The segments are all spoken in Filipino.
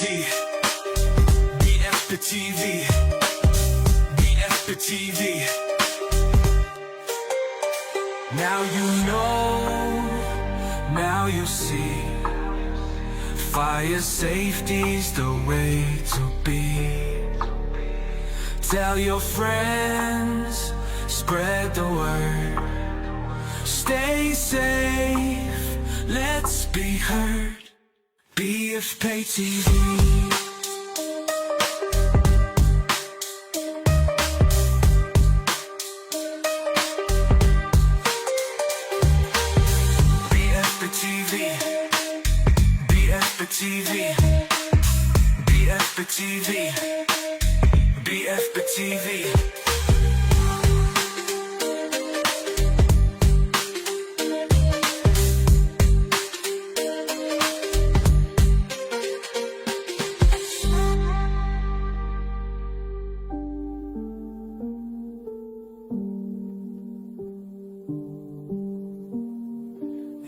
TV, BF the TV, BF the TV. Now you know, now you see, fire safety's the way to be. Tell your friends, spread the word. Stay safe, let's be heard. BF Pay TV. TV, BF the TV, BF the TV, BF the TV.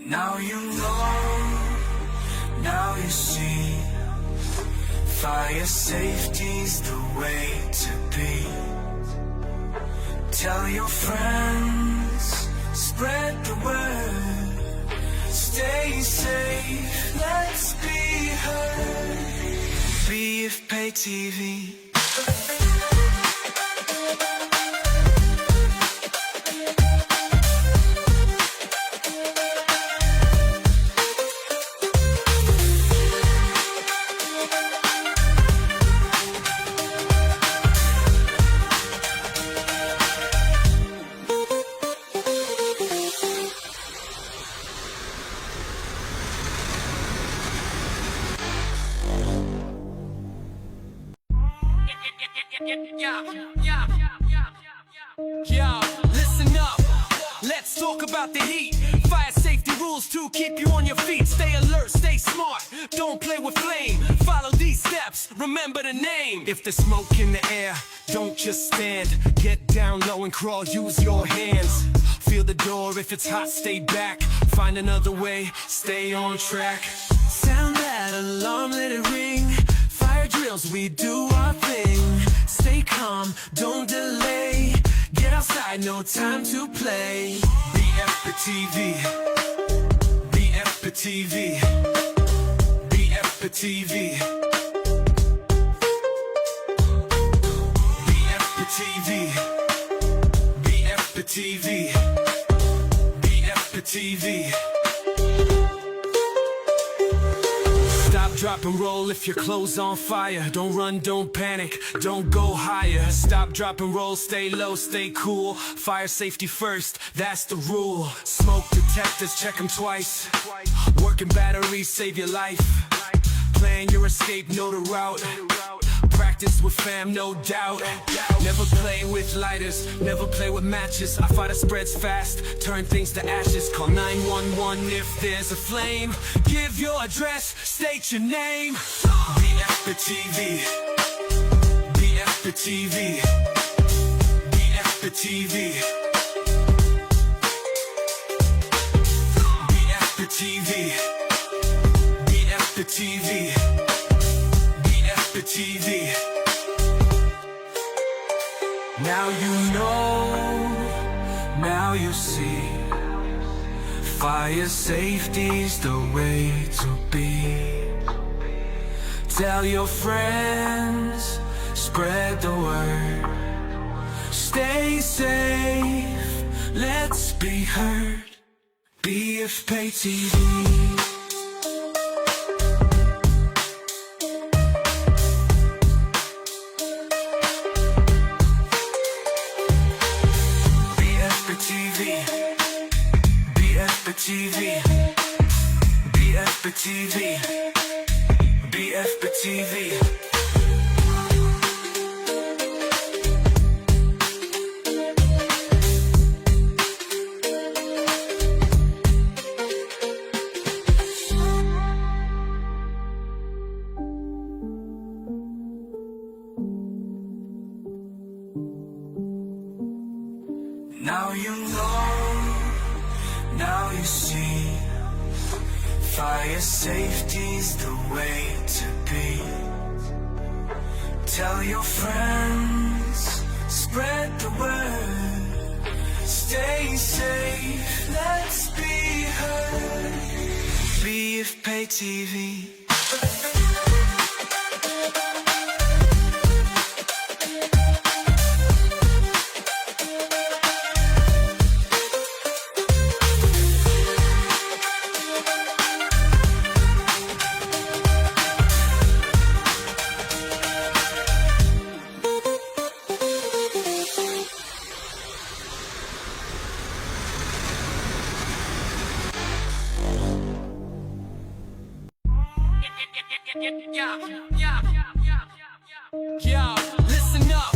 Now you know, now you see, fire safety's the way to be. Tell your friends, spread the word. Stay safe, let's be heard. BF Pay TV. Yo, listen up, let's talk about the heat. Fire safety rules to keep you on your feet. Stay alert, stay smart, don't play with flame. Follow these steps, remember the name. If there's smoke in the air, don't just stand. Get down low and crawl, use your hands. Feel the door, if it's hot, stay back. Find another way, stay on track. Sound that alarm, let it ring. Fire drills, we do our thing. Stay calm, don't delay. Get outside, no time to play. BF the TV, BF the TV, BF the TV, BF the TV, BF the TV, BF the TV. Stop, drop, and roll if your clothes on fire. Don't run, don't panic, don't go higher. Stop, drop, and roll, stay low, stay cool. Fire safety first, that's the rule. Smoke detectors, check them twice. Working batteries, save your life. Plan your escape, know the route. Practice with fam, no doubt. Never play with lighters, never play with matches. Our fire spreads fast, turn things to ashes. Call 911 if there's a flame. Give your address, state your name. BF the TV, BF the TV, BF the TV, BF the TV, BF the TV, BF the TV. Now you know, now you see, fire safety's the way to be. Tell your friends, spread the word. Stay safe, let's be heard. BF Pay TV. TV, BF the TV, BF the TV. Now you know, now you see, fire safety's the way to be. Tell your friends, spread the word. Stay safe, let's be heard. Beef Pay TV. Yo, listen up.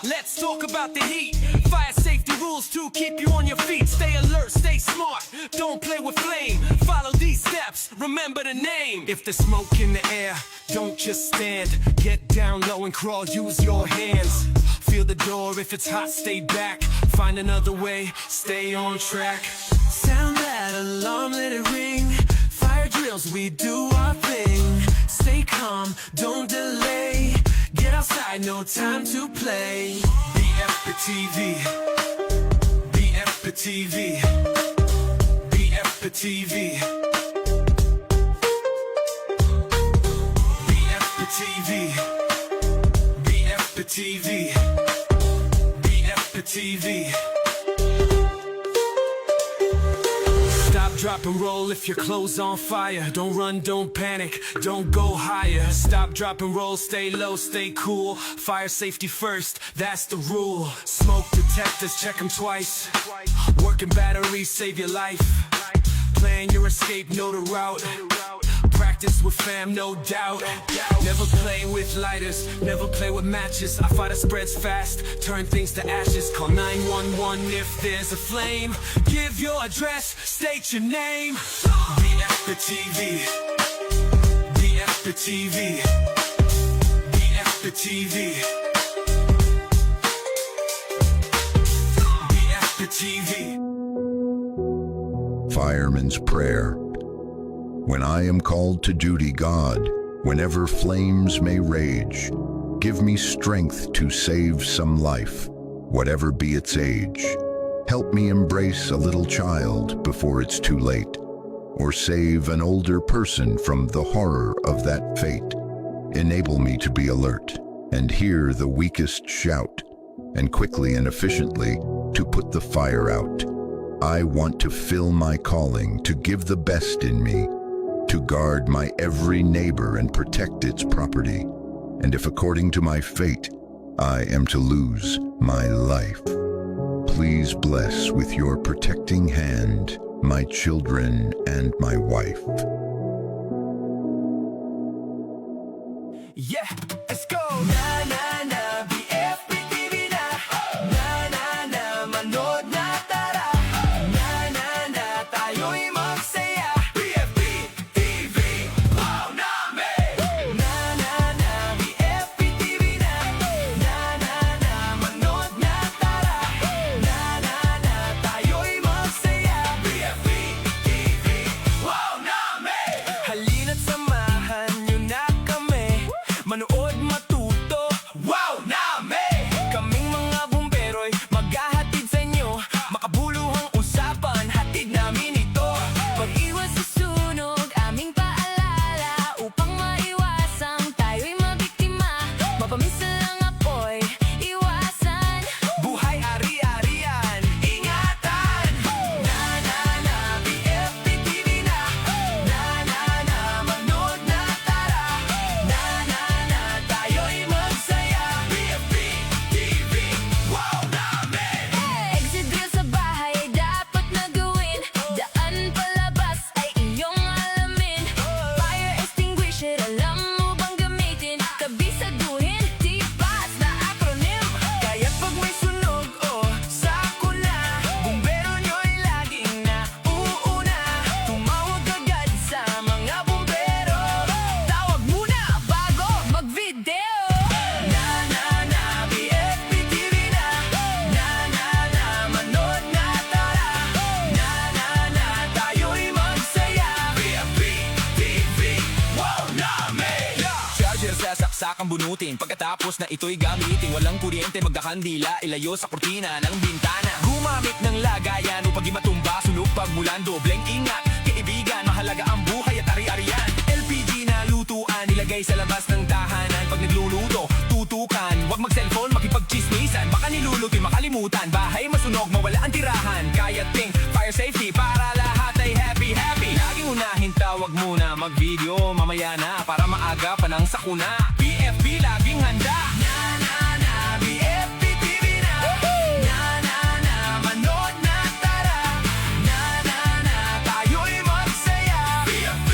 Let's talk about the heat. Fire safety rules to keep you on your feet. Stay alert, stay smart. Don't play with flame. Follow these steps. Remember the name. If there's smoke in the air, don't just stand. Get down low and crawl. Use your hands. Feel the door. If it's hot, stay back. Find another way. Stay on track. Sound that alarm, let it ring. Fire drills, we do our thing. Stay calm, don't delay. Get outside, no time to play. BF the TV. BF the TV. BF the TV. BF the TV. BF the TV. BF the TV. Stop, drop, and roll if your clothes on fire. Don't run, don't panic, don't go higher. Stop, drop, and roll, stay low, stay cool. Fire safety first, that's the rule. Smoke detectors, check them twice. Working batteries, save your life. Plan your escape, know the route. Practice with fam, no doubt. Never play with lighters, never play with matches. A fire spreads fast, turn things to ashes. Call 911 if there's a flame. Give your address, state your name. BF the TV. BF the TV. BF the TV. BF the TV. Fireman's Prayer. When I am called to duty, God, whenever flames may rage, give me strength to save some life, whatever be its age. Help me embrace a little child before it's too late, or save an older person from the horror of that fate. Enable me to be alert and hear the weakest shout, and quickly and efficiently to put the fire out. I want to fill my calling to give the best in me, to guard my every neighbor and protect its property. And if according to my fate, I am to lose my life, please bless with your protecting hand my children and my wife. Yeah, let's go! Na na na, BF TV na. Na na na, manood na tara. Na na na, tayo'y magsaya. BF TV, wow namin! Na na na, BF TV na. Na na na, manood na tara. Na na na, tayo'y magsaya. BF TV, wow namin! Halina't samahan nyo na kami. Manood, matuto, wow namin! Kaming mga bumbero'y maghahatid sa inyo. Makabuluhang usapan, hatid namin ito. Pag-iwas sa sunog, aming paalala. Upang maiwasang tayo'y mabiktima. Mapamisa lang apoy, iwasan. Buhay ari-arian, ingatan! Na na na, BF TV na. Na na na, manood na tara. Na na na, tayo'y kandila, saksak ang bunutin. Pagkatapos na ito'y gamitin, walang kuryente, magkakandila, ilayo sa kurtina ng bintana. Gumamit ng lagayan upang di matumba, sunog pagmulan, dobleng ingat. Kaibigan, mahalaga ang buhay at ari-arian. LPG na lutuan, ilagay sa labas ng tahanan. Pag nagluluto, tutukan, wag mag-cellphone, makipag-chismisan. Baka niluluto'y makalimutan, bahay masunog, mawala ang tirahan. Kaya think, fire safety, para lahat ay happy. Laging unahin, tawag muna, mag-video, mamaya na, para maaga pa ng sakuna. BFB laging handa. BFB TV na. Manood na, tara. Tayo'y magsaya. BFB,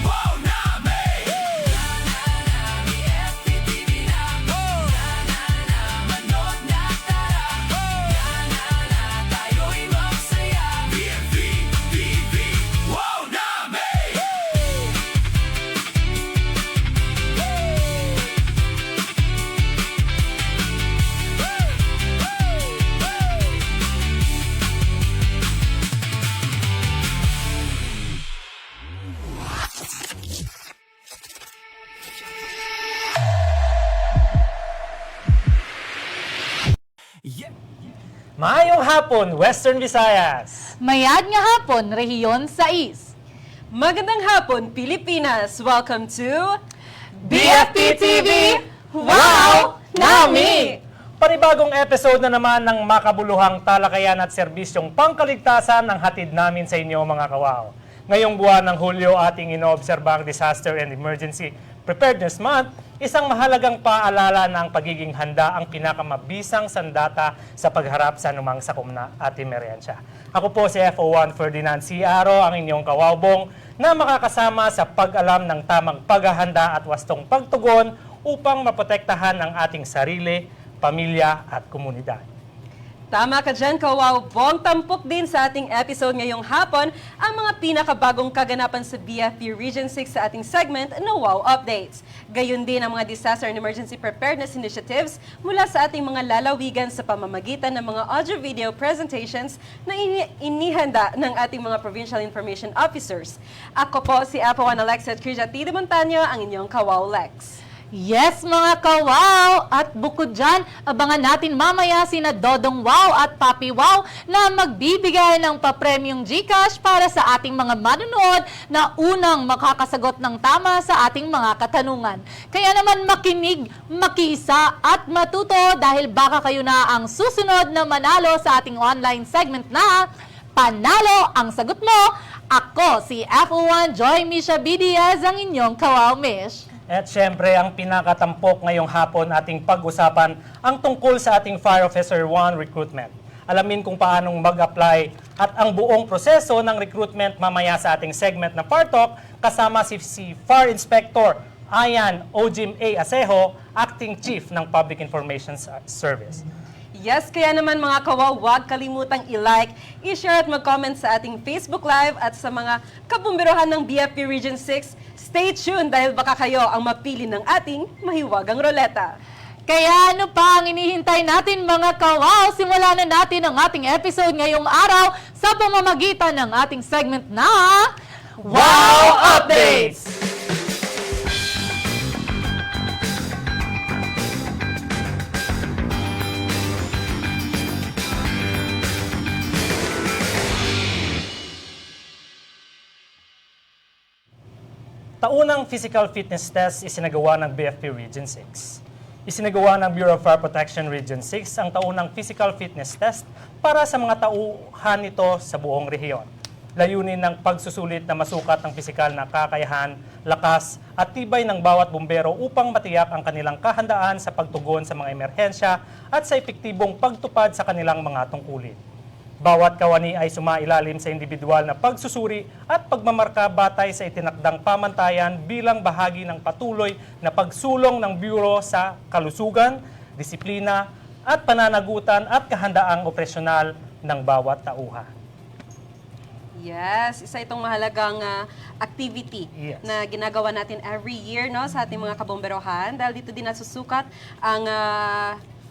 wow namin. BFB TV na. Manood na, tara. Tayo'y magsaya. BFB, wow namin. Yeah. Maayong hapon, Western Visayas! Mayad nga hapon, Rehiyon 6. Magandang hapon, Pilipinas! Welcome to BFP TV! Wow! Nami! Panibagong episode na naman ng makabuluhang talakayan at serbisyong pangkaligtasan ang hatid namin sa inyo mga kawaw. Ngayong buwan ng Hulyo ating inoobserba ang Disaster and Emergency Preparedness Month, isang mahalagang paalala na ang pagiging handa ang pinakamabisang sandata sa pagharap sa anumang sakuna at emerhensya. Ako po si FO1 Ferdinand C. Aro, ang inyong kawawbong na makakasama sa pag-alam ng tamang paghahanda at wastong pagtugon upang maprotektahan ang ating sarili, pamilya at komunidad. Tama ka dyan, Kawawbong. Tampok din sa ating episode ngayong hapon ang mga pinakabagong kaganapan sa BFP Region 6 sa ating segment na Wow Updates. Gayon din ang mga disaster and emergency preparedness initiatives mula sa ating mga lalawigan sa pamamagitan ng mga audio-video presentations na inihanda ng ating mga provincial information officers. Ako po si Apo1 Alexet Crijati de Montaño, ang inyong Kawaw Lex. Yes mga kawaw! At bukod dyan, abangan natin mamaya sina Dodong Wow at Papi Wow na magbibigay ng papremyong GCash para sa ating mga manonood na unang makakasagot ng tama sa ating mga katanungan. Kaya naman makinig, makiisa at matuto dahil baka kayo na ang susunod na manalo sa ating online segment na Panalo ang Sagot Mo! Ako si FO1 Joy Misha B. Diaz, ang inyong Kawaw Mish. At syempre, ang pinakatampok ngayong hapon ating pag-usapan ang tungkol sa ating Fire Officer 1 recruitment. Alamin kung paanong mag-apply at ang buong proseso ng recruitment mamaya sa ating segment na Fire Talk kasama si Fire Inspector Ayan Ojim A. Asejo, Acting Chief ng Public Information Service. Yes, kaya naman mga kawaw, huwag kalimutang i-like, i-share at mag-comment sa ating Facebook Live at sa mga kabumberohan ng BFP Region 6. Stay tuned dahil baka kayo ang mapili ng ating mahiwagang roleta. Kaya ano pa ang inihintay natin mga kawaw? Simulan na natin ang ating episode ngayong araw sa pamamagitan ng ating segment na Wow Updates! Taunang physical fitness test isinagawa ng BFP Region 6. Isinagawa ng Bureau of Fire Protection Region 6 ang taunang physical fitness test para sa mga tauhan nito sa buong rehiyon. Layunin ng pagsusulit na masukat ang pisikal na kakayahan, lakas at tibay ng bawat bumbero upang matiyak ang kanilang kahandaan sa pagtugon sa mga emerhensya at sa epektibong pagtupad sa kanilang mga tungkulin. Bawat kawani ay sumailalim sa individual na pagsusuri at pagmamarka batay sa itinakdang pamantayan bilang bahagi ng patuloy na pagsulong ng Bureau sa kalusugan, disiplina at pananagutan at kahandaang operasyonal ng bawat tauhan. Yes, isa itong mahalagang activity Yes. na ginagawa natin every year no, sa ating mga kabomberohan dahil dito din nasusukat ang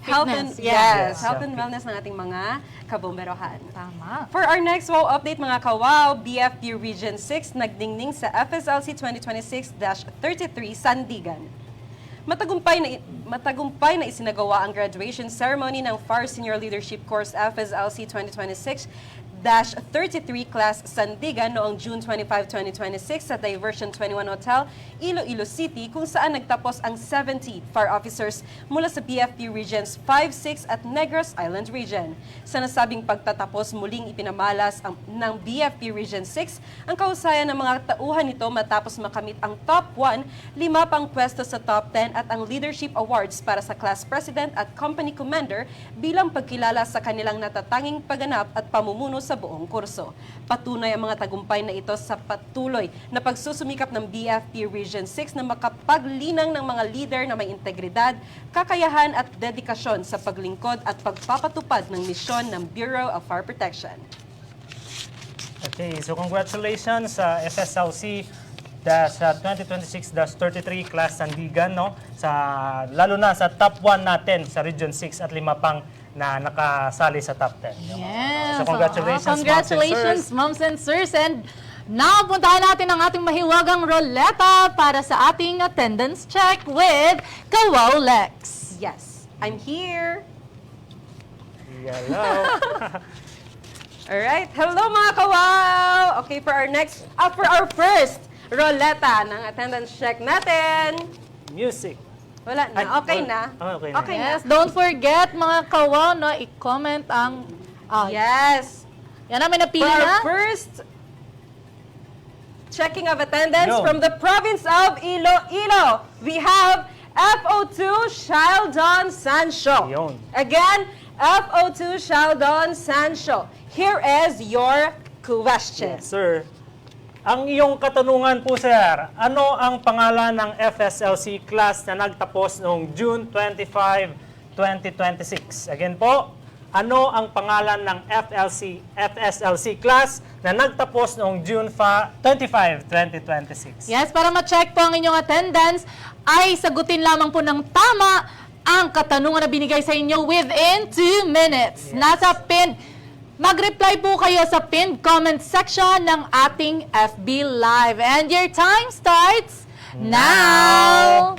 health and, Fitness, yeah. yes, health and wellness ng ating mga kabomberohan. Tama. For our next WOW update mga kawaw, BFP Region 6 nagdingning sa FSLC 2026-33 Sandigan. Matagumpay na isinagawa ang graduation ceremony ng FAR Senior Leadership Course FSLC 2026-33 Class Sandigan noong June 25, 2026 sa Diversion 21 Hotel, Iloilo City, kung saan nagtapos ang 70 FAR officers mula sa BFP Regions 5, 6 at Negros Island Region. Sa nasabing pagtatapos, muling ipinamalas ng BFP Region 6 ang kahusayan ng mga tauhan nito matapos makamit ang top 1, 5 pang pwesto sa top 10 at ang Leadership Awards para sa Class President at Company Commander bilang pagkilala sa kanilang natatanging pagganap at pamumuno sa buong kurso. Patunay ang mga tagumpay na ito sa patuloy na pagsusumikap ng BFP Region 6 na makapaglinang ng mga leader na may integridad, kakayahan at dedikasyon sa paglingkod at pagpapatupad ng misyon ng Bureau of Fire Protection. Okay, so congratulations sa FSLC sa 2026-33 Class Sandigan, no? Lalo na sa top 1 natin sa Region 6 at 5 pang na nakasali sa top 10. Yes. So congratulations, Congratulations, moms and sirs. And now, puntahan natin ang ating mahiwagang roleta para sa ating attendance check with Kawaw Lex. Yes, I'm here. Hello. Alright, hello mga kawaw! Okay, for our first roleta ng attendance check natin. Music. Wala na, Ay, okay na. okay na. Okay na. Yes, don't forget mga kawaw na i-comment ang... Yes. Yan namin napili For our na. first checking of attendance Yo. from the province of Iloilo, we have FO2 Sheldon Sancho. Yun. Again, FO2 Sheldon Sancho. Here is your question. Yes, sir. Ang iyong katanungan po, sir, ano ang pangalan ng FSLC class na nagtapos noong June 25, 2026? Again po, ano ang pangalan ng FSLC class na nagtapos noong June 25, 2026? Yes, para ma-check po ang inyong attendance, ay sagutin lamang po ng tama ang katanungan na binigay sa inyo within 2 minutes. Nasa pinned. Mag-reply po kayo sa pinned comment section ng ating FB Live. And your time starts now!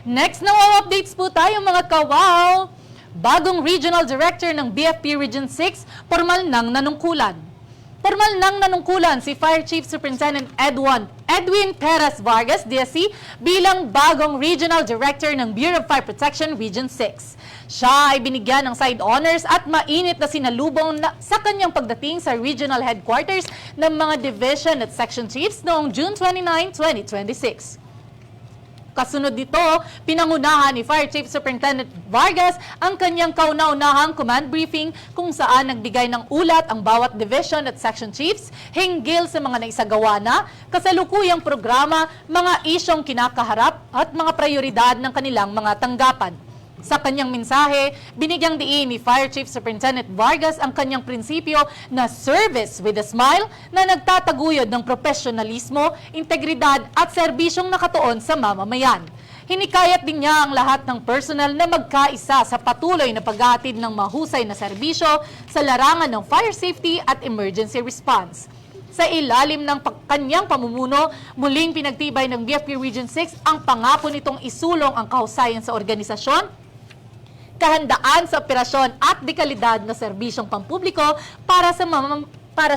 Next na wow updates po tayo mga kawaw. Bagong Regional Director ng BFP Region 6, formal nang nanungkulan. Formal nang nanungkulan si Fire Chief Superintendent Edwin Perez Vargas, DSC, bilang bagong Regional Director ng Bureau of Fire Protection Region 6. Siya ay binigyan ng side honors at mainit na sinalubong sa kanyang pagdating sa regional headquarters ng mga division at section chiefs noong June 29, 2026. Kasunod dito, pinangunahan ni Fire Chief Superintendent Vargas ang kanyang kauna-unahang command briefing kung saan nagbigay ng ulat ang bawat division at section chiefs hinggil sa mga naisagawa na kasalukuyang programa, mga isyong kinakaharap at mga prioridad ng kanilang mga tanggapan. Sa kanyang mensahe, binigyang diin ni Fire Chief Superintendent Vargas ang kanyang prinsipyo na service with a smile na nagtataguyod ng profesionalismo, integridad at serbisyong nakatuon sa mamamayan. Hinikayat din niya ang lahat ng personnel na magkaisa sa patuloy na paghahatid ng mahusay na serbisyo sa larangan ng fire safety at emergency response. Sa ilalim ng kanyang pamumuno, muling pinagtibay ng BFP Region 6 ang pangako nitong isulong ang kahusayan sa organisasyon, kahandaan sa operasyon at dekalidad na serbisyong pampubliko para sa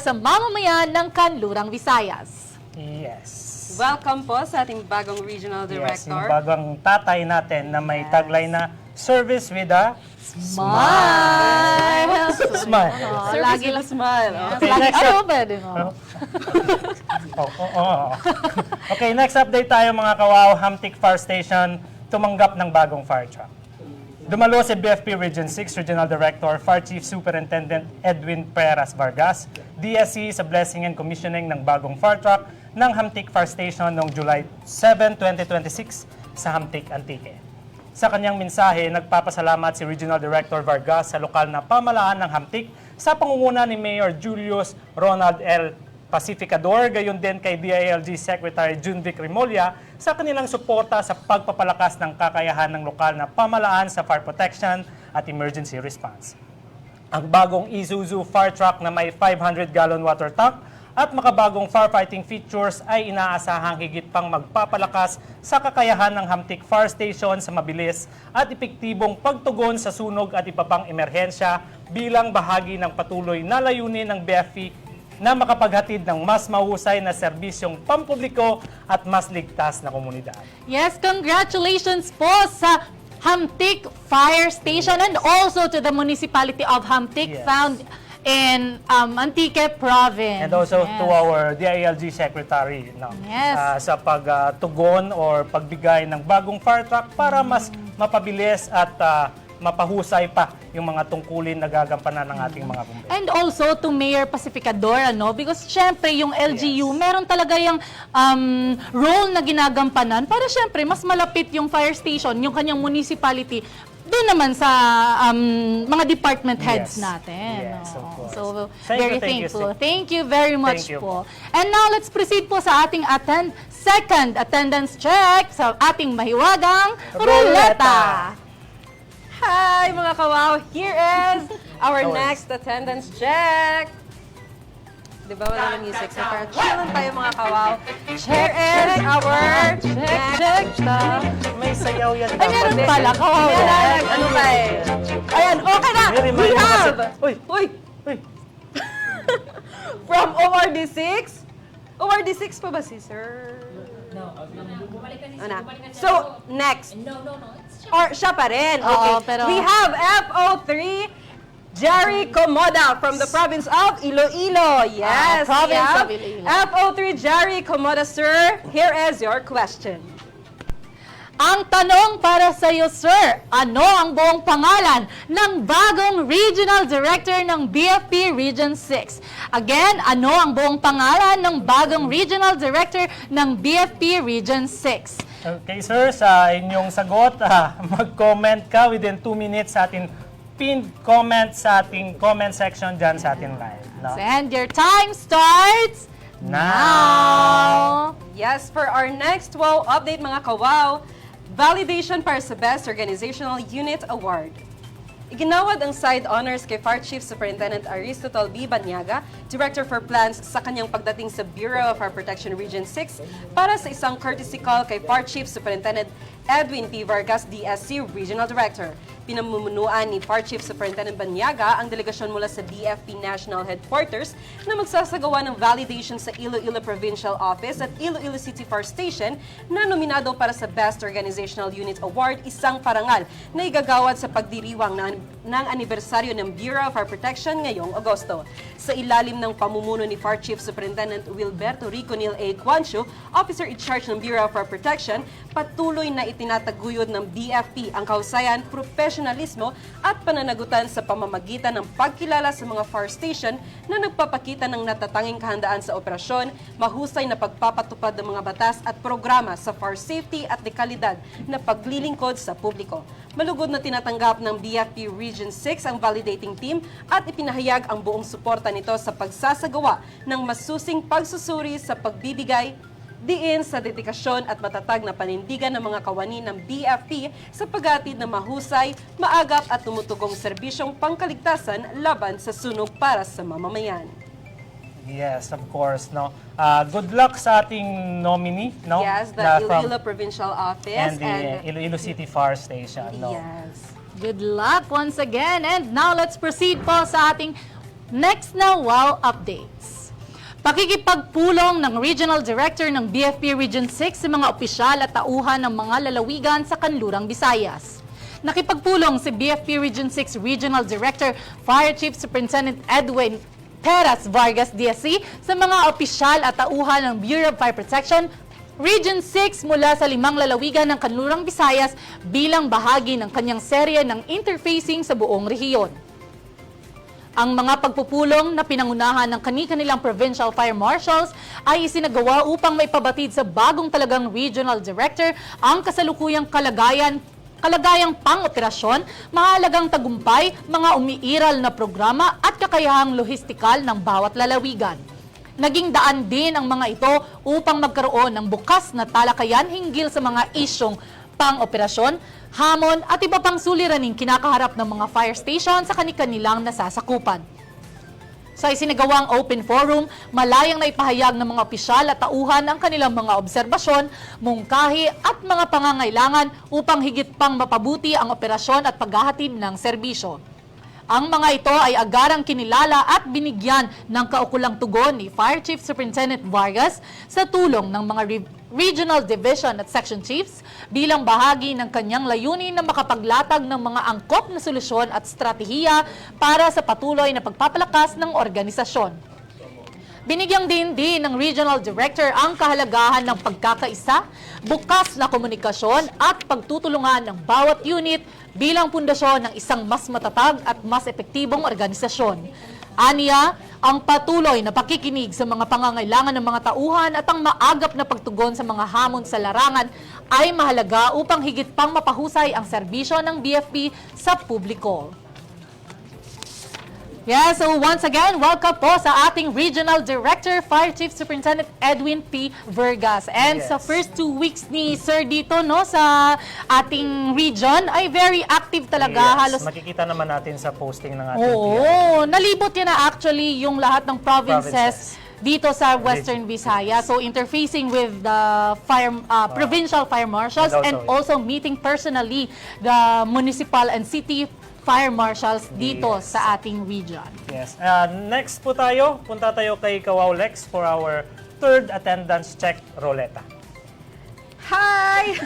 mamamayan ng Kanlurang Visayas. Yes. Welcome po sa ating bagong Regional Yes, yung Director. bagong tatay natin na may tagline na Service with a Smile! Smile. Service lagi with a smile. Okay, Lagi, next ano up. pwede mo? Okay, next update tayo mga kawaw. Hamtic Fire Station tumanggap ng bagong fire truck. Dumalo si BFP Region 6 Regional Director, Fire Chief Superintendent Edwin Perez Vargas, DSC sa blessing and commissioning ng bagong fire truck ng Hamtic Fire Station noong July 7, 2026 sa Hamtic, Antique. Sa kanyang mensahe, nagpapasalamat si Regional Director Vargas sa lokal na pamahalaan ng Hamtic sa pangunguna ni Mayor Julius Ronald L. Pacificador, gayon din kay DILG Secretary Junvic Remolla sa kanilang suporta sa pagpapalakas ng kakayahan ng lokal na pamalaan sa fire protection at emergency response. Ang bagong Isuzu fire truck na may 500-gallon water tank at makabagong firefighting features ay inaasahang higit pang magpapalakas sa kakayahan ng Hamtik Fire Station sa mabilis at epektibong pagtugon sa sunog at iba pang emerhensya bilang bahagi ng patuloy na layunin ng BFP na makapaghatid ng mas mahusay na serbisyong pampubliko at mas ligtas na komunidad. Yes, congratulations po sa Hamtik Fire Station and also to the municipality of Hamtik Yes. found in Antique Province. And also Yes. to our DILG Secretary Yes. sa pagtugon or pagbigay ng bagong fire truck para mas mapabilis at mapahusay pa yung mga tungkulin na gagampanan ng ating mga bumbero. And also to Mayor Pacificador, because syempre yung LGU, meron talaga yung role na ginagampanan para syempre mas malapit yung fire station, yung kanyang municipality, doon naman sa mga department heads Yes. natin. Yes, of course. So, Thank you, very thank you, thankful. Sid. Thank you very much Thank you po. And now, let's proceed po sa ating second attendance check sa ating mahiwagang ruleta. Hi mga kawaw! Here is our next attendance check. Di ba wala na music? So parang chill lang tayo mga kawaw. Here is our check. May sayaw yan Ay, meron pala, kawawa. Meron, ano ba eh? Ayan, okay na! May We reminder have! kasi- Uy! Uy! Uy! From ORD6? ORD6 pa ba si sir? No. So, next. Or siya pa rin. Okay. Oo, pero- We have FO3, Jerry Comoda from the province of Iloilo. Yes. province we have of Iloilo. FO3, Jerry Comoda, sir. Here is your question. Ang tanong para sa iyo, sir, ano ang buong pangalan ng bagong Regional Director ng BFP Region 6? Again, ano ang buong pangalan ng bagong Regional Director ng BFP Region 6? Okay, sir, sa inyong sagot, mag-comment ka within 2 minutes sa ating pinned comment sa ating comment section dyan sa ating live. No? And your time starts now! Yes, for our next WOW update mga kawaw, validation para sa Best Organizational Unit Award. Iginawad ang side honors kay Fire Chief Superintendent Aristotle B. Banyaga, Director for Plans sa kanyang pagdating sa Bureau of Fire Protection Region 6 para sa isang courtesy call kay Fire Chief Superintendent Edwin P. Vargas, DSC Regional Director. Pinamumunuan ni Fire Chief Superintendent Banyaga ang delegasyon mula sa BFP National Headquarters na magsasagawa ng validation sa Iloilo Provincial Office at Iloilo City Fire Station na nominado para sa Best Organizational Unit Award, isang parangal na igagawad sa pagdiriwang ng anibersaryo ng Bureau of Fire Protection ngayong Agosto. Sa ilalim ng pamumuno ni Fire Chief Superintendent Wilberto Riconil A. Quancho, Officer in Charge ng Bureau of Fire Protection, patuloy na itinataguyod ng BFP ang kahusayan, professionalismo at pananagutan sa pamamagitan ng pagkilala sa mga fire station na nagpapakita ng natatanging kahandaan sa operasyon, mahusay na pagpapatupad ng mga batas at programa sa fire safety at dekalidad na paglilingkod sa publiko. Malugod na tinatanggap ng BFP Region 6 ang validating team at ipinahayag ang buong suporta nito sa pagsasagawa ng masusing pagsusuri sa pagbibigay diin sa dedikasyon at matatag na panindigan ng mga kawani ng BFP sa paghatid na mahusay, maagap at tumutugong serbisyong pangkaligtasan laban sa sunog para sa mamamayan. Yes, of course. No. Good luck sa ating nominee, no? Yes, the na from- Iloilo Provincial Office and the Iloilo City Fire Station. No? yes. Good luck once again. And now let's proceed po sa ating next na WOW updates. Pakikipagpulong ng Regional Director ng BFP Region 6 sa mga opisyal at tauhan ng mga lalawigan sa Kanlurang Visayas. Nakipagpulong si BFP Region 6 Regional Director Fire Chief Superintendent Edwin Teras Vargas DSC sa mga opisyal at tauhan ng Bureau of Fire Protection Region 6 mula sa 5 lalawigan ng Kanlurang Visayas bilang bahagi ng kanyang serye ng interfacing sa buong rehiyon. Ang mga pagpupulong na pinangunahan ng kani-kanilang provincial fire marshals ay isinagawa upang maipabatid sa bagong talagang regional director ang kasalukuyang kalagayang pang-operasyon, mahalagang tagumpay, mga umiiral na programa at kakayahang lohistikal ng bawat lalawigan. Naging daan din ang mga ito upang magkaroon ng bukas na talakayan hinggil sa mga isyong pang-operasyon, hamon at iba pang suliraning kinakaharap ng mga fire station sa kanilang nasasakupan. Sa isinagawang open forum, malayang naipahayag ng mga opisyal at tauhan ang kanilang mga obserbasyon, mungkahi at mga pangangailangan upang higit pang mapabuti ang operasyon at paghahatid ng serbisyo. Ang mga ito ay agarang kinilala at binigyan ng kaukulang tugon ni Fire Chief Superintendent Vargas sa tulong ng mga Regional Division at Section Chiefs bilang bahagi ng kanyang layunin na makapaglatag ng mga angkop na solusyon at estratehiya para sa patuloy na pagpapalakas ng organisasyon. Binigyang din ng Regional Director ang kahalagahan ng pagkakaisa, bukas na komunikasyon at pagtutulungan ng bawat unit bilang pundasyon ng isang mas matatag at mas epektibong organisasyon. Aniya, ang patuloy na pakikinig sa mga pangangailangan ng mga tauhan at ang maagap na pagtugon sa mga hamon sa larangan ay mahalaga upang higit pang mapahusay ang serbisyo ng BFP sa publiko. Yeah, so once again, welcome po sa ating Regional Director, Fire Chief Superintendent Edwin P. Vergas. And sa first 2 weeks ni Sir dito no sa ating region ay very active talaga. Halos Makikita naman natin sa posting ng ating Oo, nalibot niya na actually yung lahat ng provinces dito sa Western Visayas. So interfacing with the provincial fire marshals and also meeting personally the municipal and city fire marshals dito sa ating region. Yes. Next po tayo, punta tayo kay Kawao Lex for our third attendance check roleta. Hi!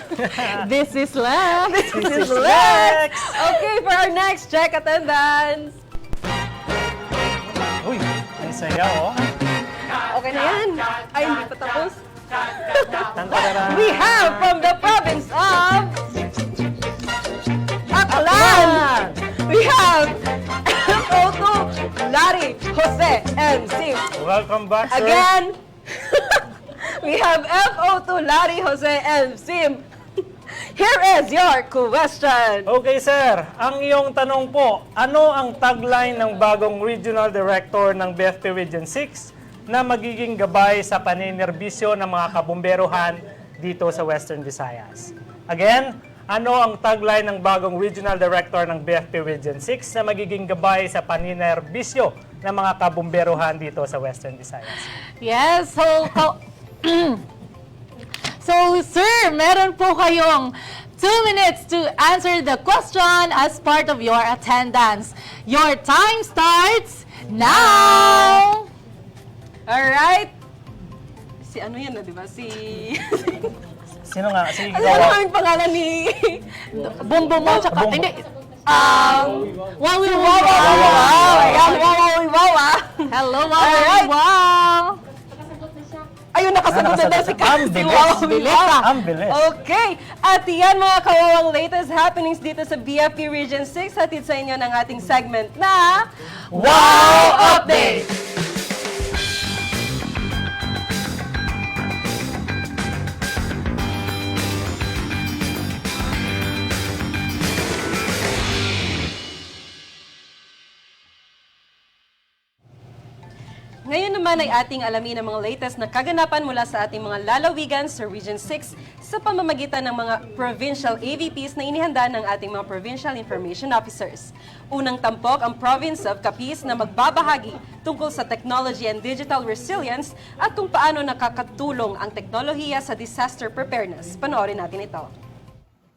This is Lex. This is Lex! Okay, for our next check attendance. Uy, ang saya oh. Okay na yan? Ay, hindi pa tapos. Tantararan. We have from the province of Aklan! We have F02 Larry Jose and Sim. Welcome back, sir. Again, we have F02 Larry Jose and Sim. Here is your question. Okay, sir. Ang iyong tanong po, ano ang tagline ng bagong Regional Director ng BFP Region 6 na magiging gabay sa paninerbisyo ng mga kabumberohan dito sa Western Visayas? Again, ano ang tagline ng bagong Regional Director ng BFP Region 6 na magiging gabay sa paninerbisyo ng mga kabumberohan dito sa Western Visayas? Yes, so sir, meron po kayong 2 minutes to answer the question as part of your attendance. Your time starts now! Alright. Si ano yan na, di ba? Si... Sino nga? Sige, Ano Kawao. ang pangalan ni... Bumbo mo, tsaka, Bumbo. hindi, Wawi Wawa! Ayan, Wawi Wawa! hello, Alright. wow! Ayun, nakasagot na si Ang si bilis. Wawi Wawa! Ang bilis. Okay, at yan mga kawawang latest happenings dito sa BFP Region 6, hatid sa inyo ng ating segment na... Wow Update! Ngayon naman ay ating alamin ang mga latest na kaganapan mula sa ating mga lalawigan sa Region 6 sa pamamagitan ng mga provincial AVPs na inihanda ng ating mga Provincial Information Officers. Unang tampok ang province of Capiz na magbabahagi tungkol sa technology and digital resilience at kung paano nakakatulong ang teknolohiya sa disaster preparedness. Panoorin natin ito.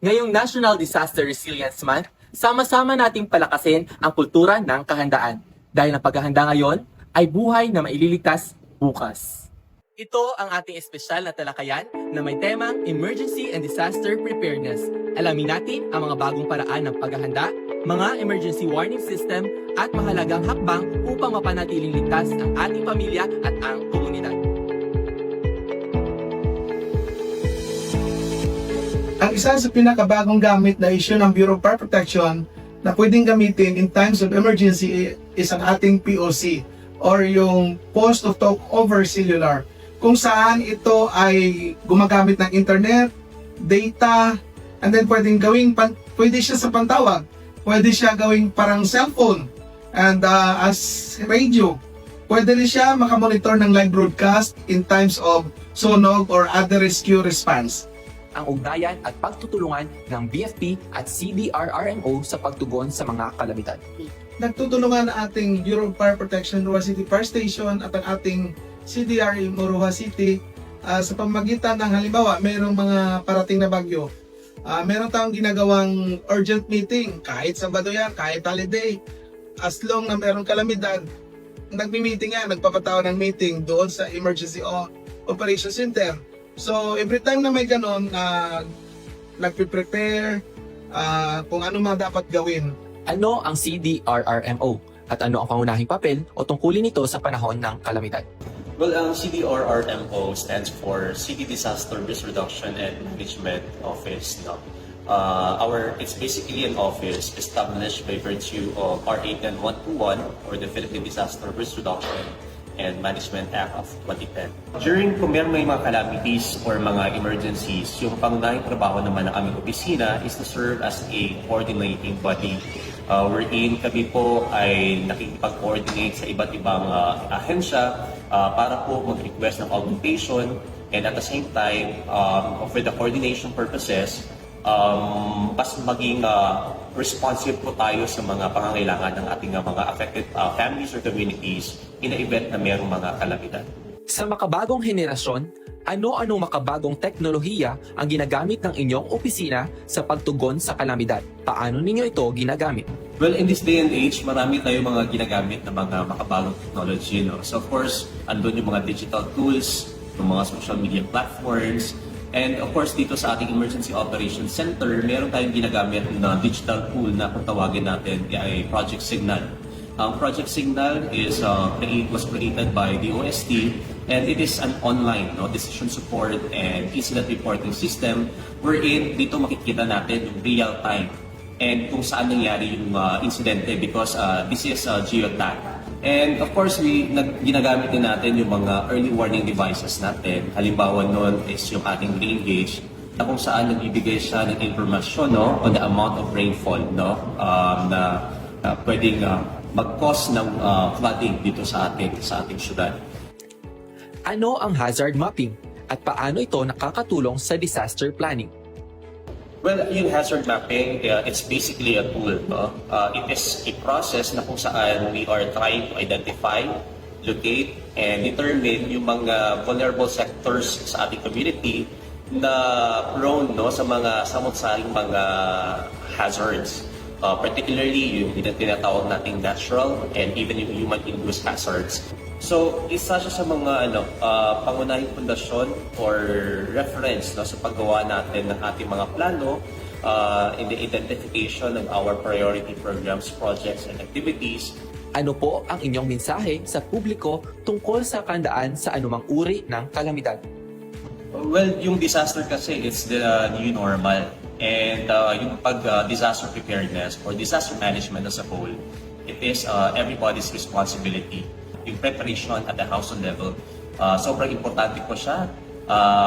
Ngayong National Disaster Resilience Month, sama-sama nating palakasin ang kultura ng kahandaan. Dahil ang paghahanda ngayon ay buhay na maililigtas bukas. Ito ang ating espesyal na talakayan na may temang Emergency and Disaster Preparedness. Alamin natin ang mga bagong paraan ng paghahanda, mga emergency warning system at mahalagang hakbang upang mapanatiling ligtas ang ating pamilya at ang komunidad. Ang isa sa pinakabagong gamit na issue ng Bureau of Fire Protection na pwedeng gamitin in times of emergency is ang ating POC or yung Post of Talk over Cellular, kung saan ito ay gumagamit ng internet, data, and then pwede siya sa pantawag, pwede siya gawing parang cellphone and as radio. Pwede rin siya makamonitor ng live broadcast in times of sunog or other rescue response. Ang ugnayan at pagtutulungan ng BFP at CDRRMO sa pagtugon sa mga kalamidad. Nagtutulungan ang ating Bureau of Fire Protection Roa City Fire Station at ang ating CDRRMO Roa City sa pamamagitan ng halimbawa mayroong mga parating na bagyo. Meron tayong ginagawang urgent meeting kahit Sabado yan, kahit holiday. As long na mayroong kalamidad, nagmi-meeting yan, nagpapatawag ng meeting doon sa Emergency Operation Center. So every time na may ganon, nagpe-prepare kung ano mga dapat gawin. Ano ang CDRRMO at ano ang pangunahing papel o tungkulin nito sa panahon ng kalamidad? Well, ang CDRRMO stands for City Disaster Risk Reduction and Management Office. No? It's basically an office established by virtue of RA 10121 or the Philippine Disaster Risk Reduction and Management Act of 2010. During kung meron may mga calamities or mga emergencies, yung pangunahing trabaho naman ng aming opisina is to serve as a coordinating body wherein kami po ay nakikipag-coordinate sa iba't ibang ahensya para po mag-request ng augmentation and at the same time, for the coordination purposes, mas maging responsive po tayo sa mga pangangailangan ng ating mga affected families or communities in the event na mayroong mga kalamidad. Sa makabagong henerasyon, ano-ano makabagong teknolohiya ang ginagamit ng inyong opisina sa pagtugon sa kalamidad? Paano ninyo ito ginagamit? Well, in this day and age, marami tayong mga ginagamit na mga makabagong technology. No? So of course, andun yung mga digital tools, yung mga social media platforms, and of course, dito sa ating Emergency Operations Center, meron tayong ginagamit na digital tool na kung tawagin natin ay Project Signal. Ang Project Signal was created by the OST and it is an online decision support and incident reporting system wherein dito makikita natin yung real time and kung saan nangyari yung insidente because this is geotag. And of course, ginagamit din natin yung mga early warning devices natin. Halimbawa nun is yung ating rain gauge na kung saan nagbibigay siya ng informasyon on the amount of rainfall na pwedeng mag-cause ng flooding dito sa ating syudad. Ano ang hazard mapping at paano ito nakakatulong sa disaster planning? Well, yung hazard mapping, it's basically a tool. No? It is a process na kung saan we are trying to identify, locate, and determine yung mga vulnerable sectors sa ating community na prone sa mga samot-saring mga hazards. Particularly yung tinatawag nating natural and even yung human-induced hazards. So, isa siya sa mga pangunahing pundasyon or reference sa paggawa natin ng ating mga plano in the identification of our priority programs, projects, and activities. Ano po ang inyong mensahe sa publiko tungkol sa kahandaan sa anumang uri ng kalamidad? Well, yung disaster kasi, it's the new normal. And yung disaster preparedness or disaster management as a whole, it is everybody's responsibility. Yung preparation at the household level, sobrang importante po siya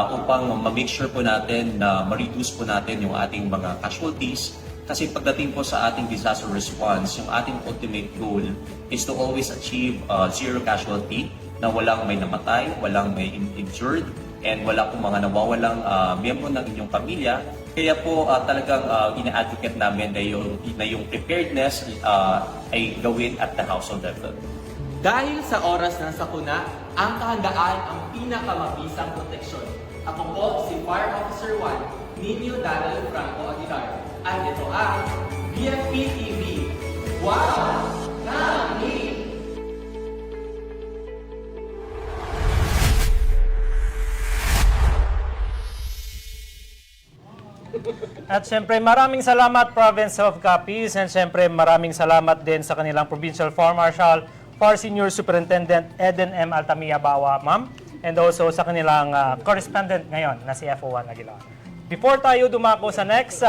upang ma-make sure po natin na ma-reduce po natin yung ating mga casualties. Kasi pagdating po sa ating disaster response, yung ating ultimate goal is to always achieve zero casualty, na walang may namatay, walang may injured, and wala pong mga nawawalang miyembro ng inyong pamilya. Kaya po talagang ina-advocate namin na yung preparedness ay gawin at the household level. Dahil sa oras ng sakuna, ang kahandaan ang pinakamabisang proteksyon. Ako po si Fire Officer 1, Nino Daniel Franco Aguilar. At ito ang BFP TV. Wow! Nami! At syempre maraming salamat Province of Capiz and syempre maraming salamat din sa kanilang Provincial Fire Marshal, Fire Senior Superintendent Eden M. Altamia Bawa, ma'am, and also sa kanilang correspondent ngayon na si FO1 Aguilar. Before tayo dumako sa next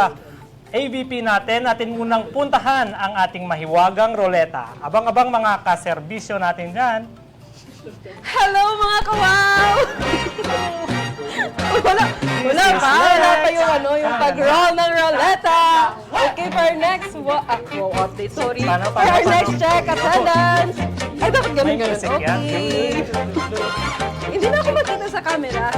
AVP natin munang puntahan ang ating mahiwagang roleta. Abang-abang mga kaserbisyo natin dyan. Hello mga kawaw! Wala pa yung pag-roll ng roleta. Okay. Okay, for our next wow update, sorry. Paano, For our paano? next check, attendance. Ay, dapat ganun. music yan. Okay. Hindi na ako makita sa camera.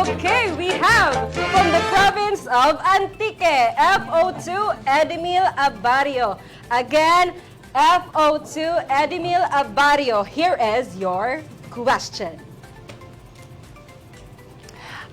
Okay, we have from the province of Antique, FO2 Edemil Abario. Again, FO2 Edemil Abario. Here is your question.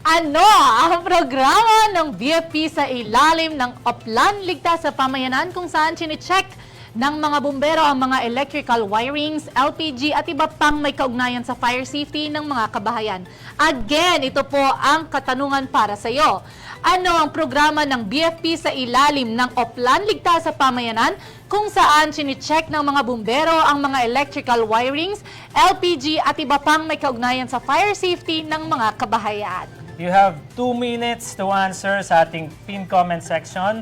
Ano ang programa ng BFP sa ilalim ng Oplan Ligtas sa Pamayanan kung saan chine-check ng mga bumbero ang mga electrical wirings, LPG at iba pang may kaugnayan sa fire safety ng mga kabahayan? Again, ito po ang katanungan para sa iyo. Ano ang programa ng BFP sa ilalim ng Oplan Ligtas sa Pamayanan kung saan chine-check ng mga bumbero ang mga electrical wirings, LPG at iba pang may kaugnayan sa fire safety ng mga kabahayan? You have 2 minutes to answer sa ating pin comment section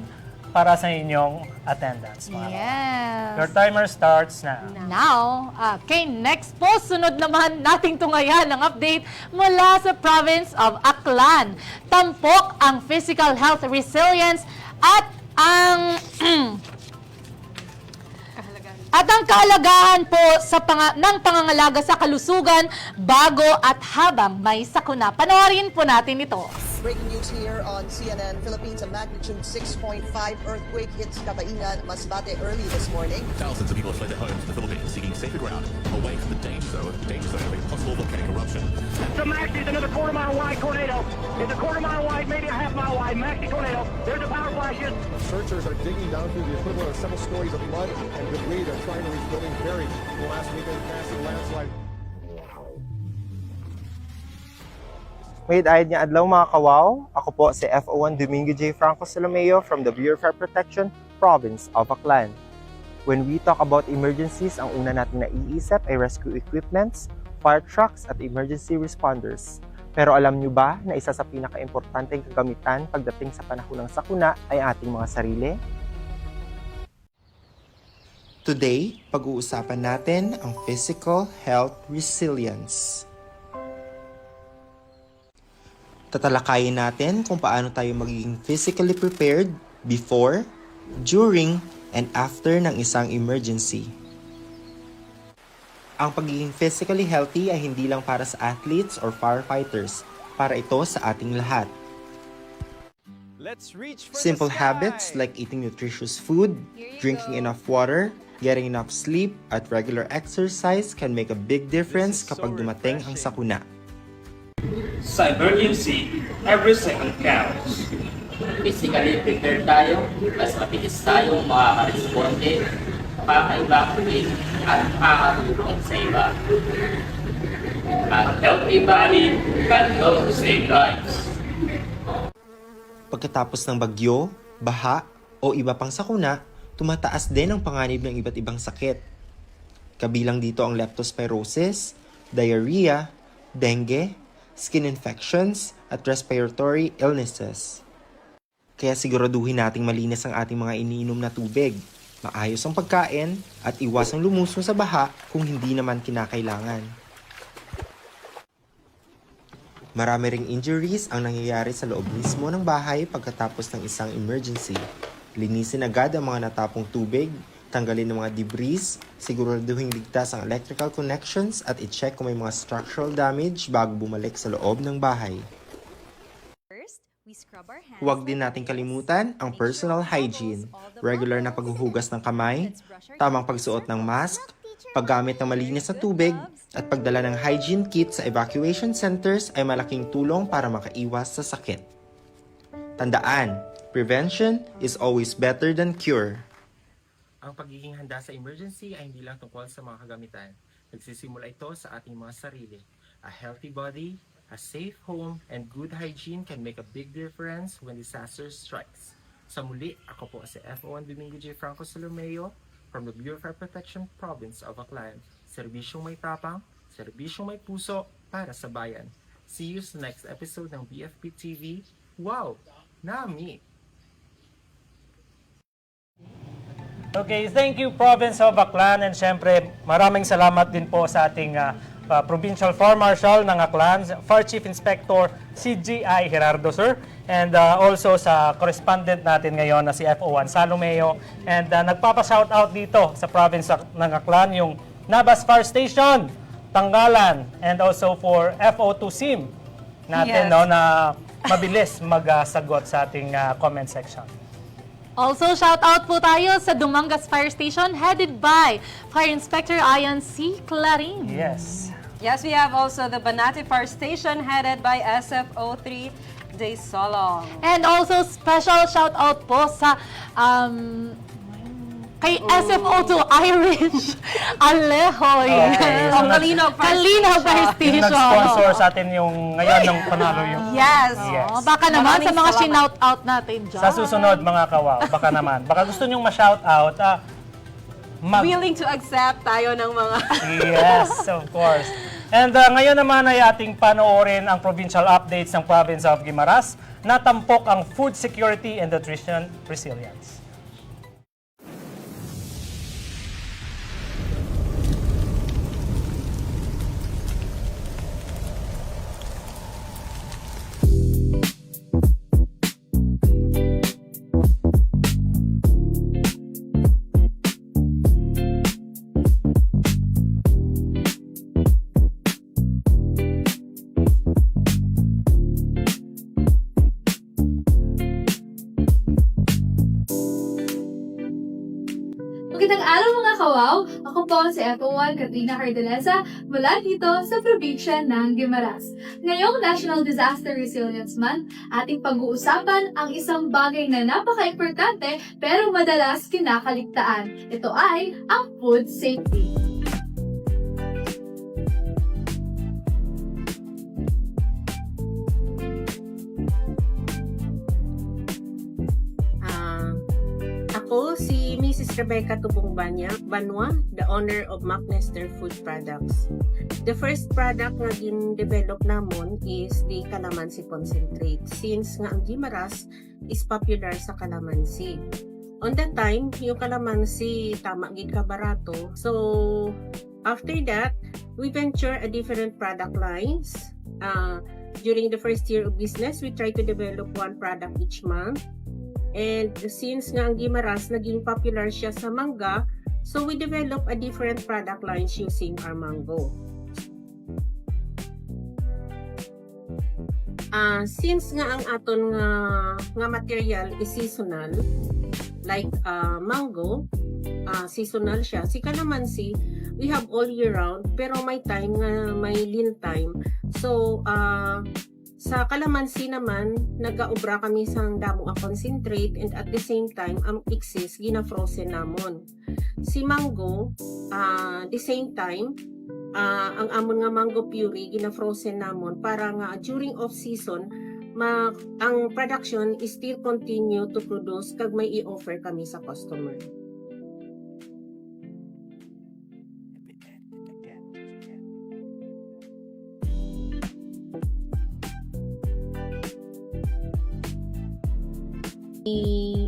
para sa inyong attendance. Yes. Your timer starts now. Now, okay, next po, sunod naman nating tungayan ang update mula sa province of Aklan. Tampok ang physical health resilience at ang kahalagahan po sa ng pangangalaga sa kalusugan bago at habang may sakuna. Panoorin po natin ito. Breaking news here on CNN Philippines, a magnitude 6.5 earthquake hits Cabaingan, Masbate early this morning. Thousands of people have fled their homes to the Philippines, seeking safer ground away from the danger zone of a possible volcanic eruption. So Maxi is another quarter-mile wide tornado. It's a quarter-mile wide, maybe a half-mile wide. Maxi tornado. There's the power flashes. Searchers are digging down through the equivalent of several stories of mud and debris. They're trying to reach buildings buried in the last week of the massive landslide. Mayad-ayad niya adlaw mga kawaw. Ako po si FO1 Domingo J. Franco Solomeo from the Bureau of Fire Protection, Province of Aklan. When we talk about emergencies, ang una natin naiisip ay rescue equipments, fire trucks at emergency responders. Pero alam niyo ba na isa sa pinaka-importanteng kagamitan pagdating sa panahon ng sakuna ay ating mga sarili? Today, pag-uusapan natin ang physical health resilience. Tatalakayin natin kung paano tayo magiging physically prepared before, during, and after ng isang emergency. Ang pagiging physically healthy ay hindi lang para sa athletes or firefighters, para ito sa ating lahat. Simple habits like eating nutritious food, drinking enough water, getting enough sleep, at regular exercise can make a big difference kapag dumating ang sakuna. Sa emergency, every second counts. Physically prepared tayo, mas mabilis tayong makaka-responde, makaka-evacuate, at makakatulong sa iba. A healthy body can help save lives. Pagkatapos ng bagyo, baha, o iba pang sakuna, tumataas din ang panganib ng iba't ibang sakit. Kabilang dito ang leptospirosis, diarrhea, dengue, skin infections, at respiratory illnesses. Kaya siguraduhin nating malinis ang ating mga iniinom na tubig, maayos ang pagkain, at iwasang lumusong sa baha kung hindi naman kinakailangan. Marami ring injuries ang nangyayari sa loob mismo ng bahay pagkatapos ng isang emergency. Linisin agad ang mga natapong tubig, tanggalin ang mga debris, siguraduhin ligtas ang electrical connections at i-check kung may mga structural damage bago bumalik sa loob ng bahay. Huwag din nating kalimutan ang personal hygiene, regular na paghuhugas ng kamay, tamang pagsuot ng mask, paggamit ng malinis na tubig, at pagdala ng hygiene kit sa evacuation centers ay malaking tulong para makaiwas sa sakit. Tandaan, prevention is always better than cure. Ang pagiging handa sa emergency ay hindi lang tungkol sa mga kagamitan. Nagsisimula ito sa ating mga sarili. A healthy body, a safe home, and good hygiene can make a big difference when disaster strikes. Sa muli, ako po si FO1 Domingo J. Franco Solomeo from the Bureau of Fire Protection, Province of Aklan. Serbisyong may tapang, serbisyong may puso para sa bayan. See you sa next episode ng BFP TV. Wow! Nami! Okay, thank you Province of Aklan, and syempre maraming salamat din po sa ating Provincial Fire Marshal ng Aklan, Fire Chief Inspector CGI Gerardo, sir. And also sa correspondent natin ngayon na si FO1 Salomeo. And nagpapa-shoutout dito sa province ng Aklan, yung Nabas Fire Station, Tanggalan, and also for FO2 SIM natin, Yes. no, na mabilis magsagot sa ating comment section. Also, shout out po tayo sa Dumangas Fire Station headed by Fire Inspector Ian C. Clarin. Yes. Yes, we have also the Banati Fire Station headed by SFO3 De Solong. And also, special shout out po sa kay SFO2 Irish Alejo. Okay. Ang Kalinaw Fire Kalinaw Fire Yung Station. nag-sponsor sa atin yung ngayon ng panalo yung... Yes. Yes. Oh, baka naman Maraming sa mga salamat. shinout out natin dyan. Sa susunod, mga kawaw, baka naman. Baka gusto nyong ma-shout out, Willing to accept tayo ng mga... Yes, of course. And ngayon naman ay ating panoorin ang provincial updates ng province of Guimaras na tampok ang food security and nutrition resilience. Magandang araw mga kawaw! Ako po si FO1 Katrina Cardeleza mula dito sa probinsya ng Guimaras. Ngayong National Disaster Resilience Month, ating pag-uusapan ang isang bagay na napaka-importante pero madalas kinakaligtaan. Ito ay ang food safety. Ako si Mrs. Rebecca Tubong Banwa, the owner of McNester Food Products. The first product na gin-develop namon is the calamansi concentrate since nga ang Guimaras is popular sa calamansi. On that time, yung calamansi tama gid ka barato. So after that, we venture a different product lines. During the first year of business, we try to develop one product each month. And since nga ang Guimaras naging popular siya sa mangga, so we develop a different product lines using our mango. Since nga ang aton nga material is seasonal, like mango, seasonal siya. Si calamansi, we have all year round, pero may time nga may lean time. So, sa calamansi naman, nag-aubra kami sa damo a concentrate and at the same time, ang excess, gina-frozen namon. Si mango, the same time, ang amon nga mango puree, gina-frozen namon para nga during off-season, ang production is still continue to produce kag may i-offer kami sa customer.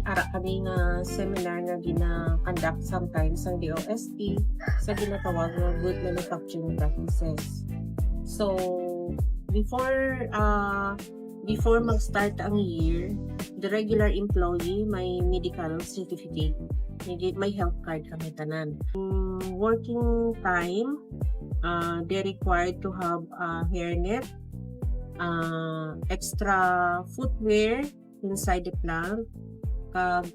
Ara kami nga seminar nga gina-conduct sometimes ang DOST sa ginatawag nga good manufacturing practices. So, before mag-start ang year, the regular employee may medical certificate, may health card kami tanan. Working time, they required to have a hairnet, extra footwear inside the plant, kag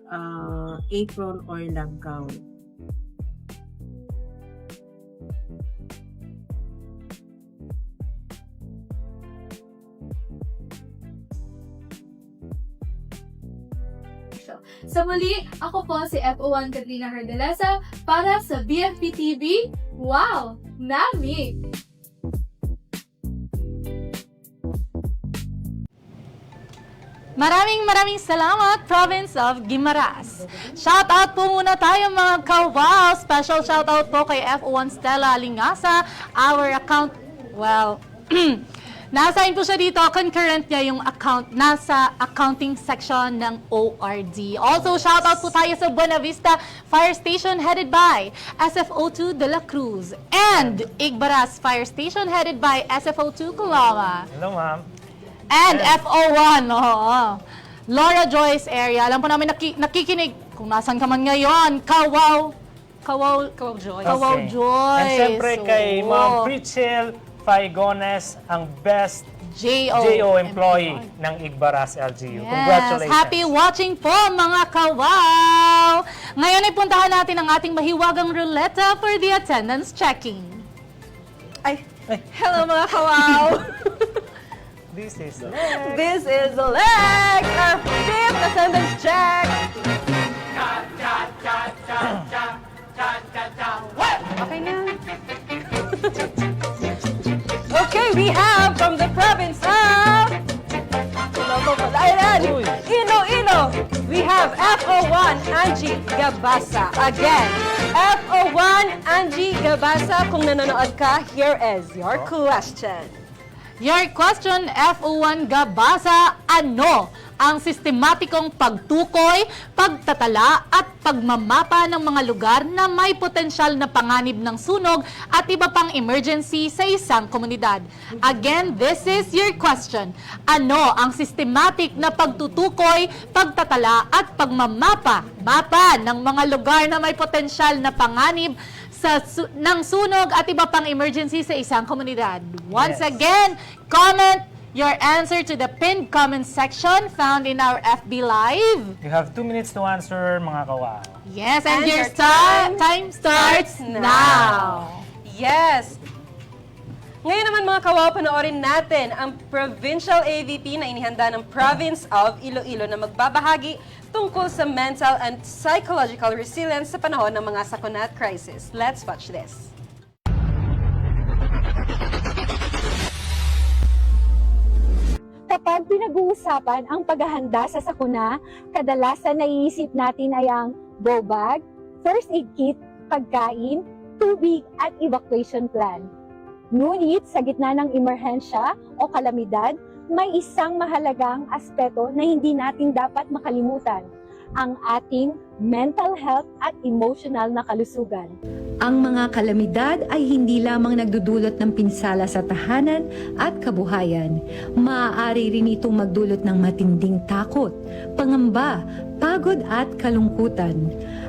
apron or lab gown. Sa muli, ako po si FO1 Katrina Cardeleza para sa BFP TV. Wow! Nami! Maraming salamat, Province of Guimaras. Shout out po muna tayo mga kawaw. Special shout out po kay FO1 Stella Alingasa, our account, Na-assign po siya dito, concurrent niya yung account, nasa accounting section ng ORD. Also, shoutout po tayo sa Buena Vista Fire Station headed by SFO2 De La Cruz and Igbaras Fire Station headed by SFO2 Calama. Hello, ma'am. And FO1, Laura Joyce area. Alam po namin nakikinig kung nasan ka man ngayon. Kawaw Joyce. Kawaw Joyce. And siyempre kay Ma'am Prichel Faigones, ang best JO employee ng Igbaras LGU. Yes. Congratulations. Happy watching po mga kawaw! Ngayon ay puntahan natin ang ating mahiwagang ruleta for the attendance checking. Hello mga kawaw! This is This is the leg! Our fifth attendance check! Okay na. Okay, we have from the province of Iloilo. We have FO1 Angie Gabasa. Again, FO1 Angie Gabasa. Kung nanonood ka, here is your question. Your question, FO1 Gabasa, ano ang sistematikong pagtukoy, pagtatala at pagmamapa ng mga lugar na may potensyal na panganib ng sunog at iba pang emergency sa isang komunidad? Again, this is your question. Ano ang systematic na pagtutukoy, pagtatala at pagmamapa ng mga lugar na may potensyal na panganib ng sunog at iba pang emergency sa isang komunidad? Once again, comment your answer to the pinned comment section found in our FB Live. You have 2 minutes to answer, mga kawaw. Yes, and your time starts now. Yes. Ngayon naman mga kawaw, panoorin natin ang Provincial AVP na inihanda ng Province of Iloilo na magbabahagi tungkol sa mental and psychological resilience sa panahon ng mga sakuna at crisis. Let's watch this. Kapag pinag-uusapan ang paghahanda sa sakuna, kadalasan naiisip natin ay ang go bag, first aid kit, pagkain, tubig at evacuation plan. Ngunit sa gitna ng emerhensya o kalamidad, may isang mahalagang aspeto na hindi natin dapat makalimutan, ang ating mental health at emotional na kalusugan. Ang mga kalamidad ay hindi lamang nagdudulot ng pinsala sa tahanan at kabuhayan. Maaari rin itong magdulot ng matinding takot, pangamba, pagod at kalungkutan.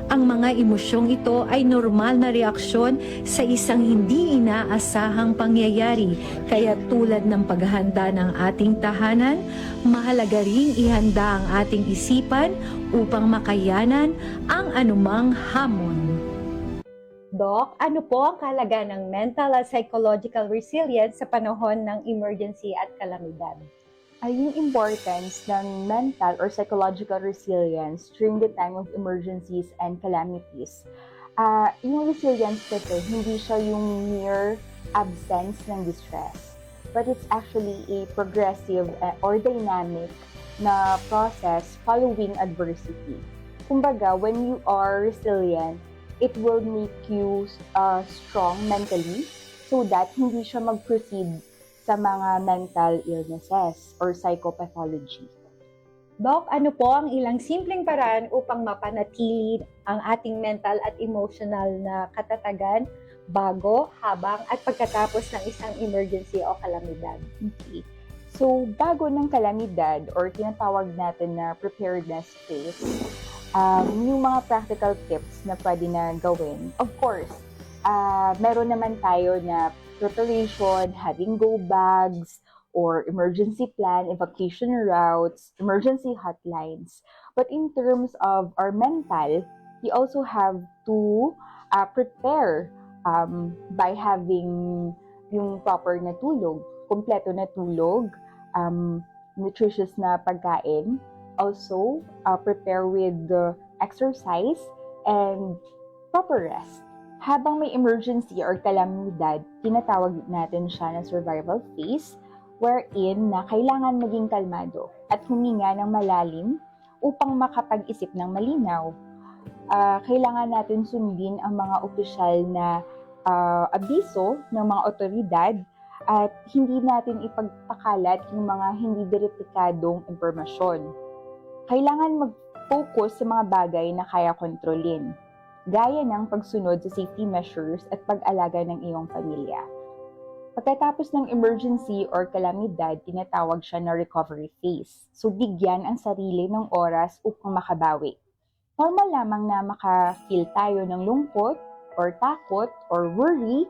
Ang mga emosyong ito ay normal na reaksyon sa isang hindi inaasahang pangyayari. Kaya tulad ng paghahanda ng ating tahanan, mahalaga ring ihanda ang ating isipan upang makayanan ang anumang hamon. Doc, ano po ang kahalagaan ng mental at psychological resilience sa panahon ng emergency at kalamidad? Yung importance ng mental or psychological resilience during the time of emergencies and calamities. Yung resilience kasi, hindi siya yung mere absence ng distress, but it's actually a progressive or dynamic na process following adversity. Kumbaga, when you are resilient, it will make you strong mentally so that hindi siya mag-proceed sa mga mental illnesses or psychopathology. Doc, ano po ang ilang simpleng paraan upang mapanatili ang ating mental at emotional na katatagan bago, habang at pagkatapos ng isang emergency o kalamidad? Okay. So, bago ng kalamidad or tinatawag natin na preparedness phase, yung mga practical tips na pwede na gawin. Of course, meron naman tayo na preparation, having go bags, or emergency plan, evacuation routes, emergency hotlines. But in terms of our mental, we also have to prepare by having yung proper na tulog, kompleto na tulog, nutritious na pagkain. Also, prepare with exercise and proper rest. Habang may emergency or kalamidad, tinatawag natin siya na survival phase, wherein na kailangan maging kalmado at huminga ng malalim upang makapag-isip ng malinaw. Kailangan natin sundin ang mga opisyal na abiso ng mga otoridad at hindi natin ipagpakalat yung mga hindi beripikadong impormasyon. Kailangan mag-focus sa mga bagay na kaya kontrolin, gaya ng pagsunod sa safety measures at pag-alaga ng iyong pamilya. Pagkatapos ng emergency or kalamidad, tinatawag siya na recovery phase. So, bigyan ang sarili ng oras upang makabawi. Normal lamang na maka-feel tayo ng lungkot or takot or worry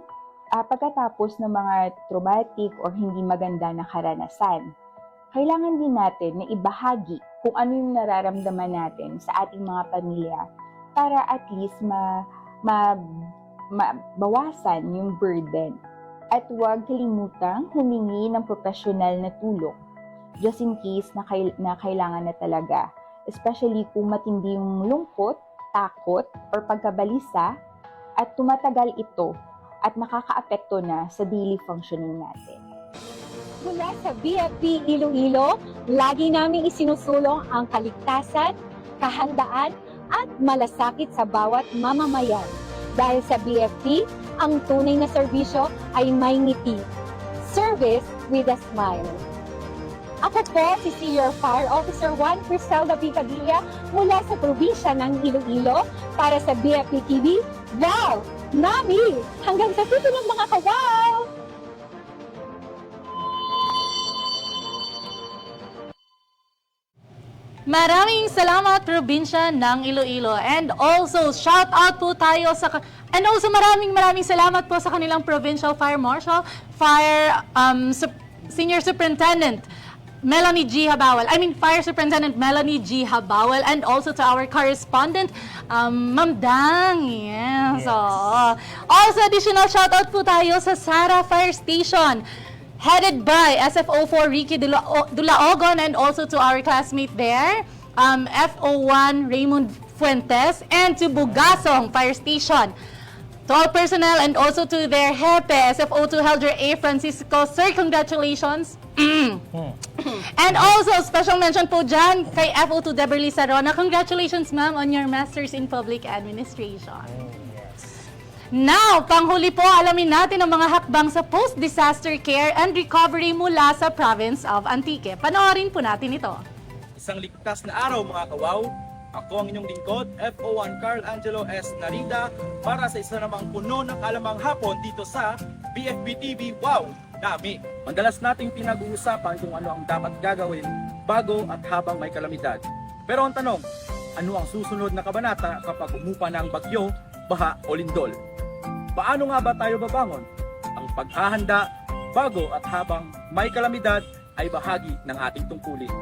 pagkatapos ng mga traumatic or hindi maganda na karanasan. Kailangan din natin na ibahagi kung ano yung nararamdaman natin sa ating mga pamilya para at least mabawasan yung burden. At huwag kalimutang humingi ng professional na tulong just in case na kailangan na talaga. Especially kung matindi yung lungkot, takot, or pagkabalisa at tumatagal ito at nakakaapekto na sa daily functioning natin. Mula sa BFP Iloilo, lagi namin isinusulong ang kaligtasan, kahandaan at malasakit sa bawat mamamayan. Dahil sa BFP, ang tunay na serbisyo ay may ngiti. Service with a smile. Ako po si Senior Fire Officer 1 Criselda B. Padilla mula sa probinsya ng Iloilo para sa BFP TV. Wow! Nami! Hanggang sa susunod mga kawaw! Maraming salamat probinsya ng Iloilo, and also shout out po tayo sa and also maraming salamat po sa kanilang Provincial Fire Marshal, Senior Superintendent Melanie G. Habawal. Fire Superintendent Melanie G. Habawal, and also to our correspondent, Ma'am Dang. Yes. Also, additional shout out po tayo sa Sara Fire Station, headed by SFO4 Ricky Dulaogon, and also to our classmate there, FO1 Raymond Fuentes, and to Bugasong Fire Station. To all personnel and also to their Hepe, SFO2 Helder A. Francisco, sir, congratulations. And also, special mention po dyan kay FO2 Deberly Sarona. Congratulations, ma'am, on your Masters in Public Administration. Now, panghuli po, alamin natin ang mga hakbang sa post-disaster care and recovery mula sa province of Antique. Panoorin po natin ito. Isang ligtas na araw mga kawaw. Ako ang inyong lingkod, FO1 Carl Angelo S. Narida, para sa isa namang puno ng kalamang hapon dito sa BFP TV. Wow! Dami! Madalas nating pinag-uusapan kung ano ang dapat gagawin bago at habang may kalamidad. Pero ang tanong, ano ang susunod na kabanata kapag umupa na ang bagyo, baha o lindol? Paano nga ba tayo babangon? Ang paghahanda bago at habang may kalamidad ay bahagi ng ating tungkulin.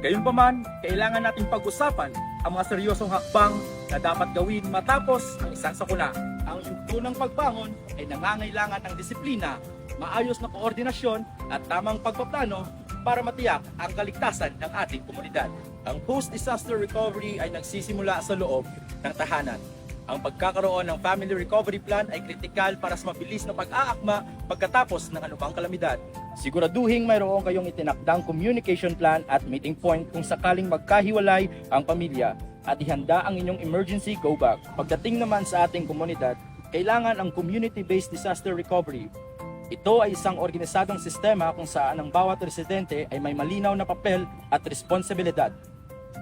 Gayunpaman, kailangan nating pag-usapan ang mga seryosong hakbang na dapat gawin matapos ang isang sakuna. Ang yugto ng pagbangon ay nangangailangan ng disiplina, maayos na koordinasyon at tamang pagpaplano para matiyak ang kaligtasan ng ating komunidad. Ang post-disaster recovery ay nagsisimula sa loob ng tahanan. Ang pagkakaroon ng family recovery plan ay kritikal para sa mabilis na pag-aakma pagkatapos ng anumang kalamidad. Siguraduhin mayroon kayong itinakdang communication plan at meeting point kung sakaling magkahiwalay ang pamilya, at ihanda ang inyong emergency go bag. Pagdating naman sa ating komunidad, kailangan ang community-based disaster recovery. Ito ay isang organisadong sistema kung saan ang bawat residente ay may malinaw na papel at responsibilidad.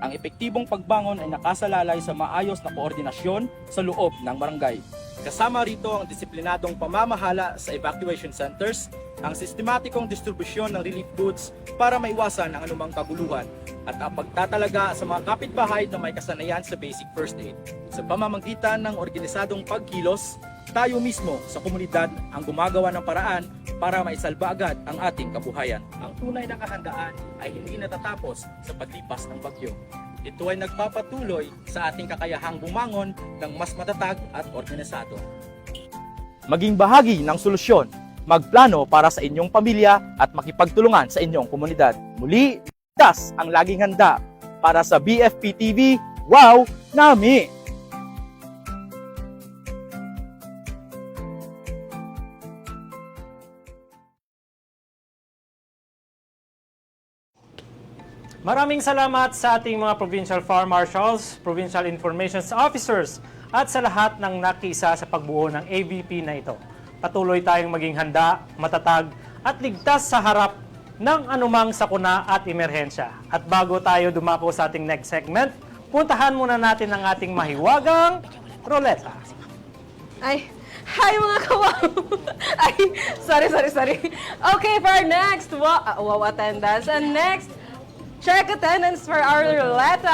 Ang epektibong pagbangon ay nakasalalay sa maayos na koordinasyon sa loob ng barangay. Kasama rito ang disiplinadong pamamahala sa evacuation centers, ang sistematikong distribusyon ng relief goods para maiwasan ang anumang kaguluhan, at ang pagtatalaga sa mga kapitbahay na may kasanayan sa basic first aid. Sa pamamagitan ng organisadong pagkilos, tayo mismo sa komunidad ang gumagawa ng paraan para maisalba agad ang ating kabuhayan. Ang tunay na kahandaan ay hindi natatapos sa paglipas ng bagyo. Ito ay nagpapatuloy sa ating kakayahang bumangon ng mas matatag at organisado. Maging bahagi ng solusyon, magplano para sa inyong pamilya at makipagtulungan sa inyong komunidad. Muli, das ang laging handa para sa BFP TV. Wow! Nami! Maraming salamat sa ating mga Provincial Fire Marshals, Provincial Information Officers, at sa lahat ng nakiisa sa pagbuo ng AVP na ito. Patuloy tayong maging handa, matatag, at ligtas sa harap ng anumang sakuna at emerhensya. At bago tayo dumako sa ating next segment, puntahan muna natin ang ating mahiwagang roleta. Ay, hi mga kawaw! Ay, sorry. Okay, for our next wow attendance. And next, check attendance for our roulette.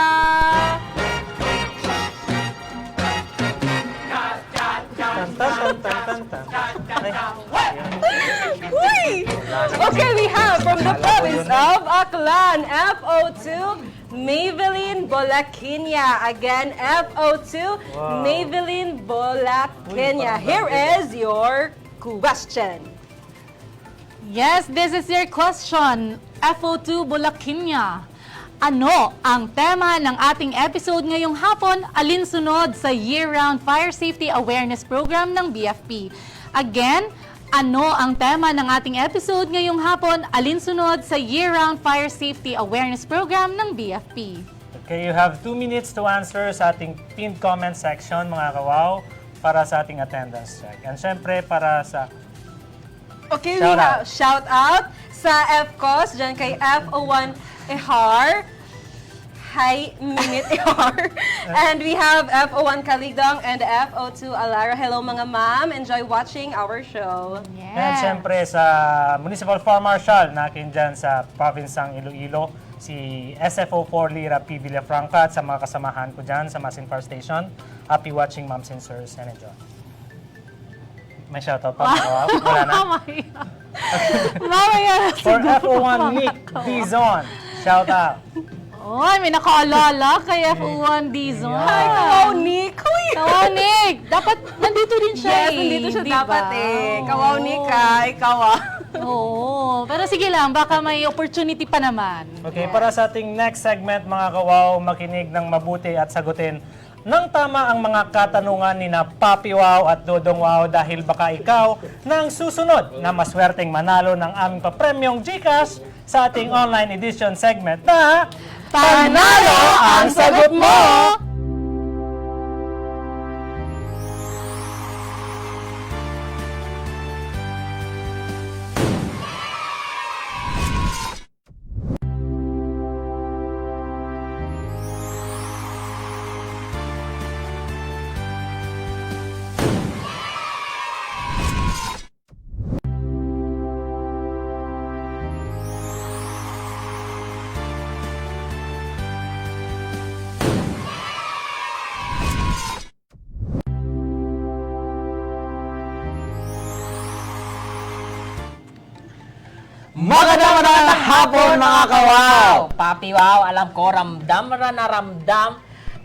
Uy! Okay, we have from the province of Aklan, FO2, Maybelline Bolakinya. Again, FO2, Wow. Maybelline Bolakinya. Here is your question. Yes, this is your question. FO2 Bulakinya. Ano ang tema ng ating episode ngayong hapon alinsunod sa year-round fire safety awareness program ng BFP? Again, ano ang tema ng ating episode ngayong hapon alinsunod sa year-round fire safety awareness program ng BFP? Okay, you have 2 minutes to answer sa ating pinned comment section, mga kawaw, para sa ating attendance check. And syempre, para sa Okay, we have shout out sa FCOS, dyan kay FO1 Ehar. Hi, Minute Ehar. And we have FO1 Kaligdong and FO2 Alara. Hello mga ma'am, enjoy watching our show. And syempre sa Municipal Fire Marshal natin dyan sa probinsang Iloilo, si SFO4 Lira P. Villafranca at sa mga kasamahan ko dyan sa Masin Fire Station. Happy watching, moms and sirs, and enjoy. May shoutout pa ba? Wala na? Mamaya. For FO1 Nick Dizon, shoutout. Oy, may nakaalala kay F1 Dizon. Hi, Kawaw Nick! Kawaw Nick! Dapat nandito rin siya Yes, nandito siya di ba? dapat eh. Kawaw Nick ikaw Oo, pero sige lang, baka may opportunity pa naman. Okay, para sa ating next segment, mga kawaw, makinig ng mabuti at sagutin ng tama ang mga katanungan ni na Papi Wow at Dodong Wow dahil baka ikaw nang susunod na maswerteng manalo ng aming papremyong GCash sa ating online edition segment na Panalo ang Sagot Mo! Magandang hapon mga kawaw! Papi Wow, alam ko ramdam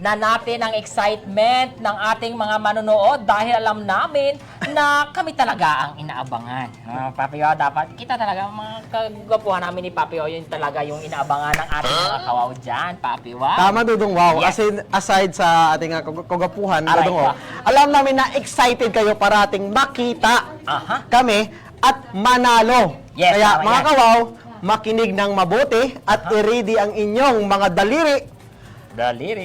na natin ang excitement ng ating mga manonood dahil alam namin na kami talaga ang inaabangan. Papi Wow, dapat kita talaga mga kagwapuhan namin ni Papi Wow, yun talaga yung inaabangan ng ating mga kawaw dyan, Papi Wow. Tama, Dudong Wow. Yes. Aside sa ating kagapuhan, Aray Dudong Wow, alam namin na excited kayo parating makita kami at manalo. Yes, Kaya tama mga yan. kawaw, makinig ng mabuti at i-ready ang inyong mga daliri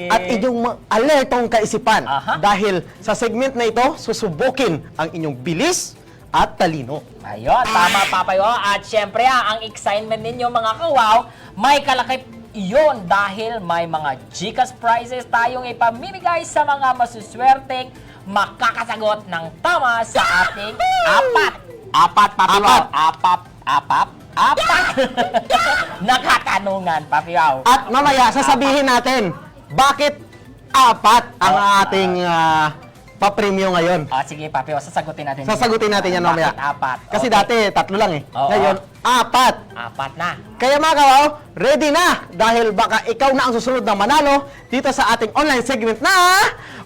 at inyong alertong kaisipan. Dahil sa segment na ito, susubukin ang inyong bilis at talino. Ayun, tama Papayo. At syempre ang excitement ninyo mga kawaw, may kalakip iyon dahil may mga GCash prizes tayong ipamimigay sa mga masuswerteng makakasagot ng tama sa ating apat nakatanungan, Papiaw. At mamaya, sasabihin natin, bakit apat ang ating pa-premium ngayon? Sige, Papiaw, sasagutin natin. Sasagutin natin yan mamaya. Bakit apat? Kasi Okay. dati, 3 lang eh. Oo. Ngayon, 4. Apat na. Kaya mga kawaw, ready na! Dahil baka ikaw na ang susunod na manalo dito sa ating online segment na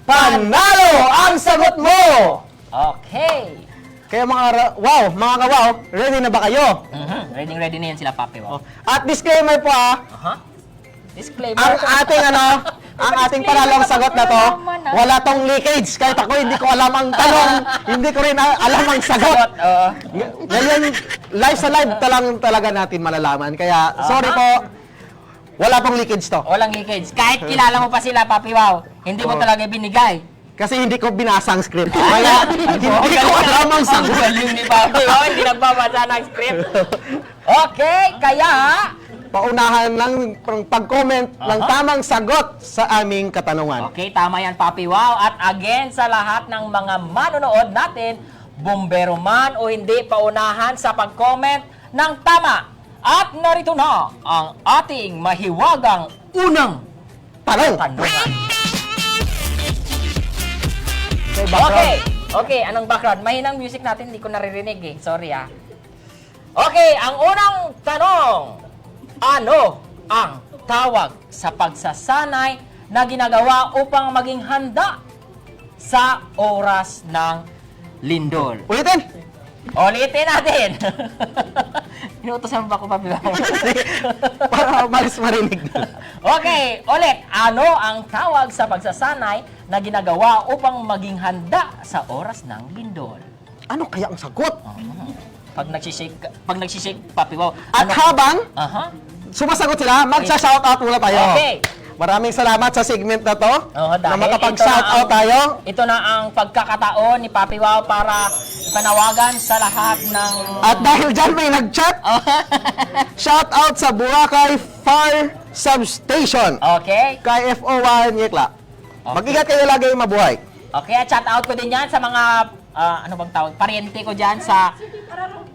Panalo ang Sagot Mo! Okay. Kaya mga mga kawaw, ready na ba kayo? Ready na yan sila, Papiaw. At disclaimer po Disclaimer. ang ating ang ating panalong sagot na to, wala tong leakage. Kahit ako hindi ko alam ang tanong, hindi ko rin alam ang sagot. Ngayon, live sa live talaga natin malalaman. Kaya, sorry po, wala pong leakage to. Walang leakage. Kahit kilala mo pa sila, Papi Wow, hindi mo talaga binigay. Kasi hindi ko binasa ang script. Kaya hindi ko alam ang sagot. Galing ni Papi Wow, hindi nagbabasa ng script. Okay, kaya Paunahan ng pag-comment ng tamang sagot sa aming katanungan. Okay, tama yan, Papi Wow. At again, sa lahat ng mga manonood natin, bumbero man o hindi, paunahan sa pag-comment ng tama. At narito na ang ating mahiwagang unang tanungan. Okay, anong background? Mahinang music natin, hindi ko naririnig eh. Sorry ah. Okay, ang unang tanong. Ano ang tawag sa pagsasanay na ginagawa upang maging handa sa oras ng lindol? Ulitin! Ulitin natin! Inuutosan ba ko, Papi Wow? Para malis marinig na. Okay, ulit. Ano ang tawag sa pagsasanay na ginagawa upang maging handa sa oras ng lindol? Ano kaya ang sagot? Pag nagsishake, Papi Wow. At habang sumasagot sila, magsa-shoutout muna tayo. Okay. Maraming salamat sa segment na to, na Dahil makapag-shoutout tayo. Ito na ang pagkakataon ni Papi Wow para ipanawagan sa lahat ng... At dahil dyan may nag-chat, shoutout sa Boracay Fire Substation. Okay. Kay FO1 Yekla. Mag-ingat kayo lagi, mabuhay. Okay, at shoutout ko din yan sa mga, ano bang tawag, pariente ko dyan sa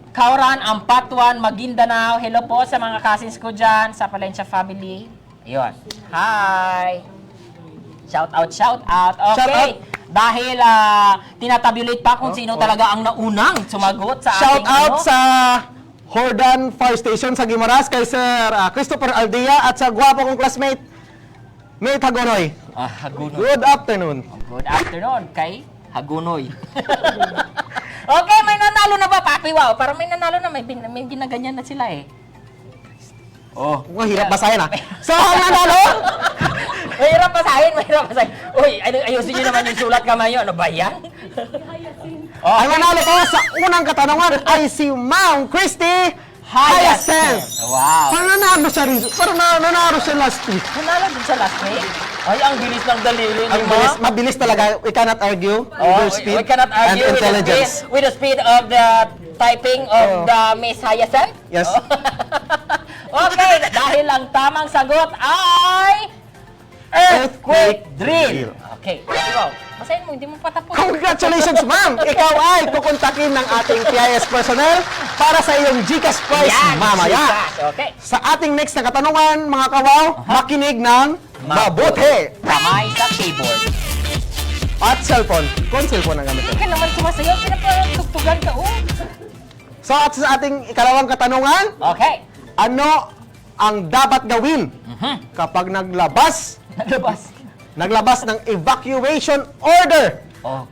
Kauran, Ampatuan, Maguindanao. Hello po sa mga cousins ko dyan, sa Palencia family. Ayun. Hi! Shout out. Okay. Dahil tinatabulate pa kung sino talaga ang naunang sumagot sa Shout ating out sa Hordan Fire Station sa Guimaras kay Sir Christopher Aldia at sa gwapo kong classmate, Mate Hagonoy. Hagonoy. Good afternoon. Good afternoon kay Hagonoy. Okay, may nanalo na ba, Papi Wow? Parang may nanalo na, may ginaganyan na sila eh. Oh. Mahirap basahin ah. So, ang nanalo? Mahirap basahin. Uy, ayusin nyo naman yung sulat kamay nyo. Ano ba yan? Ang nanalo ko sa unang katanungan ay si Ma'am Christy Hyacinth. Wow. Parang nanalo siya last week. Nanalo din sa last week? Ay, ang bilis ng daliri Ang bilis, mabilis talaga. We cannot argue with your speed we cannot argue and intelligence. with the speed of the typing of the Miss Hyacinth? Yes. Okay, dahil ang tamang sagot ay earthquake drill. Okay, wow. Basahin mo, hindi mo patapos. Congratulations, ma'am! Ikaw ay kukontakin ng ating PIS personnel para sa iyong GCash prize mamaya. Okay. Sa ating next na katanungan, mga kawaw, makinig ng mabuti. Kamay sa keyboard. At cellphone. Kung cellphone ang gamit. Hindi ka naman sumasayaw, pinapatugtugan ka, oh. So, at sa ating ikalawang katanungan, okay. Ano ang dapat gawin kapag naglabas ng evacuation order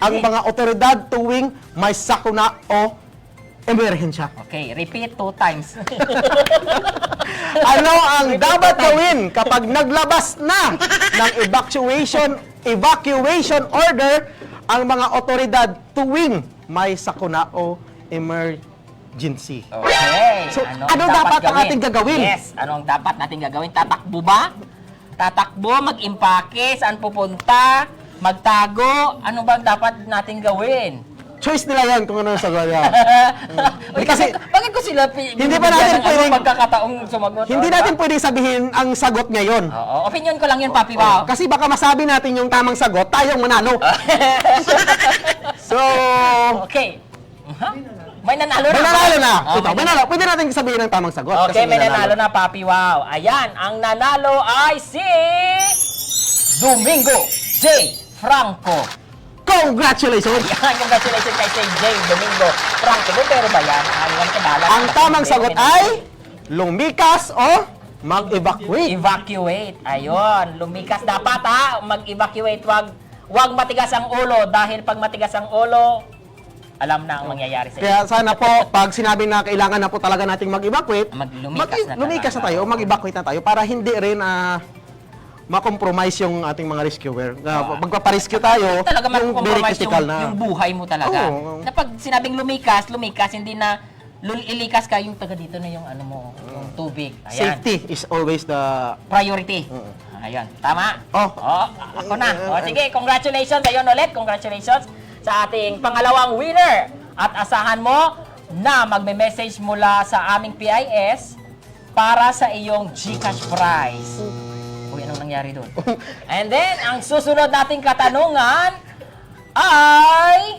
ang mga otoridad tuwing may sakuna o emerhensya? Okay, repeat 2 times. Ano ang dapat gawin kapag naglabas na ng evacuation order ang mga otoridad tuwing may sakuna o emergency? Okay. So, ano dapat ang ating gagawin? Yes, ano ang dapat nating gagawin? Tatakbo ba? Tatakbo, mag-impake, saan pupunta, magtago, ano ba dapat nating gawin? Choice nila yan kung ano ang sagot yan. Bakit ko sila hindi pa natin pwedeng pagkakataong sumagot? Hindi natin pwedeng sabihin ang sagot ngayon. Oo, opinion ko lang yun, Papi Wow. Kasi baka masabi natin yung tamang sagot, tayong manalo. So, okay. May nanalo na. May nanalo na. Oh, Ito, may nanalo. Pwede natin sabihin ang tamang sagot. Okay, may nanalo na, Papi Wow. Ayan, ang nanalo ay si Domingo J. Franco. Congratulations! Yan, congratulations kay J. Domingo Franco. Pero ba yan? Ang tamang sagot ay lumikas o mag-evacuate. Evacuate. Ayun, lumikas dapat ha. Mag-evacuate. Wag matigas ang ulo dahil pag matigas ang ulo, alam na ang mangyayari sa iyo. Kaya sana po, pag sinabi na kailangan na po talaga nating mag-evacuate, lumikas na tayo, mag-evacuate na tayo para hindi rin ma-compromise yung ating mga rescuer. Magpaparescue tayo, talaga yung very critical yung buhay mo talaga. Na pag sinabing lumikas, hindi na ilikas ka yung taga dito na yung ano mo, yung tubig. Ayan. Safety is always the priority. Ayan, tama. Oh. Ako na. Sige, congratulations. Ayun ulit, congratulations sa ating pangalawang winner. At asahan mo na magme-message mula sa aming PIS para sa iyong GCash prize. Uy, anong nangyari doon? And then, ang susunod nating katanungan ay...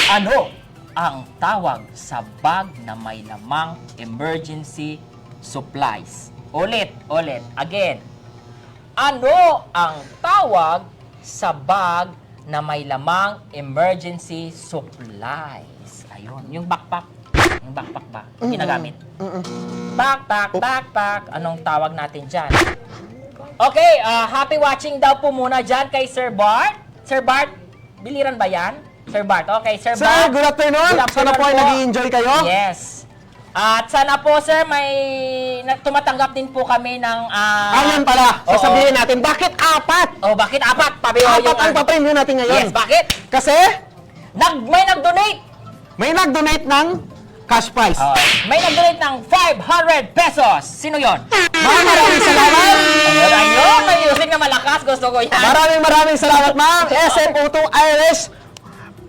Ano ang tawag sa bag na may lamang emergency supplies? Ulit. Again. Ano ang tawag sa bag na may lamang emergency supplies? Ayun, yung backpack. Yung backpack ba? Ginagamit. Backpack. Anong tawag natin dyan? Okay, happy watching daw po muna dyan kay Sir Bart. Sir Bart, biliran ba yan? Sir Bart, okay. Sir Bart. Sir, good afternoon. Sana po ay nag-i-enjoy kayo. Yes. At sana po, sir, may tumatanggap din po kami ng... Ayan pala, sasabihin natin, bakit apat? Bakit apat? Pabiho Apat ang papremyo natin ngayon. Yes, bakit? Kasi? May nag-donate. May nag-donate ng cash prize. May nag-donate ng 500 pesos. Sino yon? Maraming salamat. Ayun, may music na malakas. Gusto ko yan. Maraming salamat, ma'am. SFO2 Irish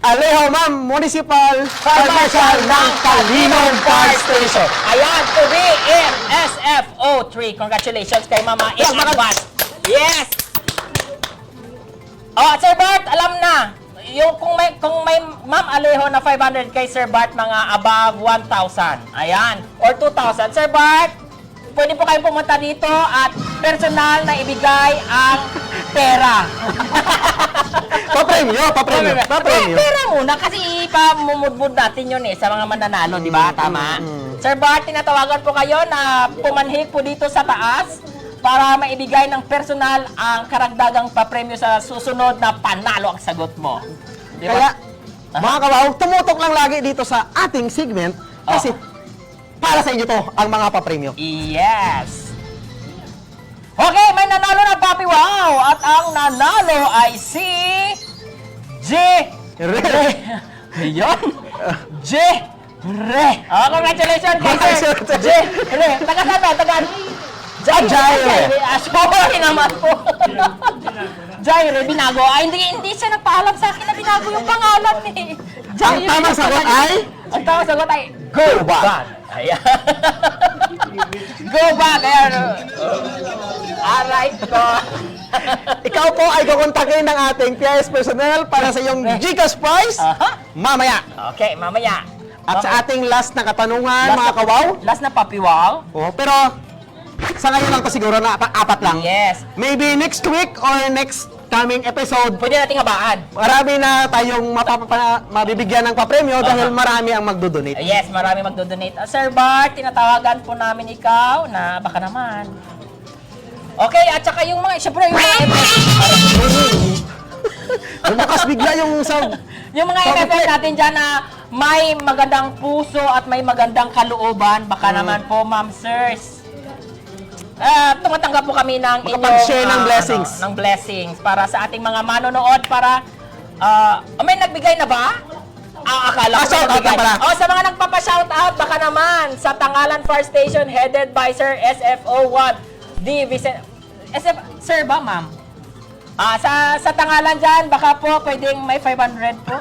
Alejo, ma'am, Municipal Fire Marshal ng Calinon Fire Station. Ayan, to be in SFO3. Congratulations kay Mama in advance. Yes! Sir Bart, alam na. Yung kung may Ma'am Alejo na 500 kay Sir Bart, mga above 1,000. Ayan. Or 2,000. Sir Bart, pwede po kayong pumunta dito at personal na ibigay ang pera. Papremyo. Pera muna kasi ipamumudmud natin yun sa mga mananalo, di ba? Tama? Sir Bart, tinatawagan po kayo na pumanhik po dito sa taas para maibigay ng personal ang karagdagang papremyo sa susunod na panalo ang sagot mo. Di ba? Kaya, mga kawaw, tumutok lang lagi dito sa ating segment kasi para sa inyo to ang mga papremyo. Yes! Okay, may nanalo na Papi Wow! At ang nanalo ay si... Ayun! Congratulations kay Sir Re! Taga saan ba? Jaire! Sorry naman po! Jaire, binago. Hindi siya nagpaalam sa akin na binago yung pangalan eh. Ang tamang sagot ay? Ang tamang sagot ay Go Back! Ayan. Go Back! Ayan. Alright ko. Ikaw po ay kukontakin ng ating PIS personnel para sa iyong GCash prize mamaya. Okay, mamaya. At sa ating last na katanungan, mga kawaw. Last na Papi Wow. Pero sa ngayon lang to siguro na apat lang. Yes. Maybe next week or next coming episode. Pwede nating habaan. Marami na tayong mabibigyan ng papremyo dahil marami ang magdodonate. Yes, marami magdodonate. Sir Bart, tinatawagan po namin ikaw na baka naman. Okay, at saka yung mga, syempre yung mga Lumakas bigla yung sound. Yung mga MFS natin dyan na may magandang puso at may magandang kalooban, baka naman po, ma'am, sirs. Tumatanggap po kami ng makapag-share ng blessings. Ng blessings para sa ating mga manonood para may nagbigay na ba? Akala ko nagbigay. Sa mga nagpapa-shoutout, baka naman sa Tangalan Fire Station headed by Sir SFO1 D. Vicente. Sir ba, ma'am? Sa Tangalan dyan, baka po pwedeng may 500 po.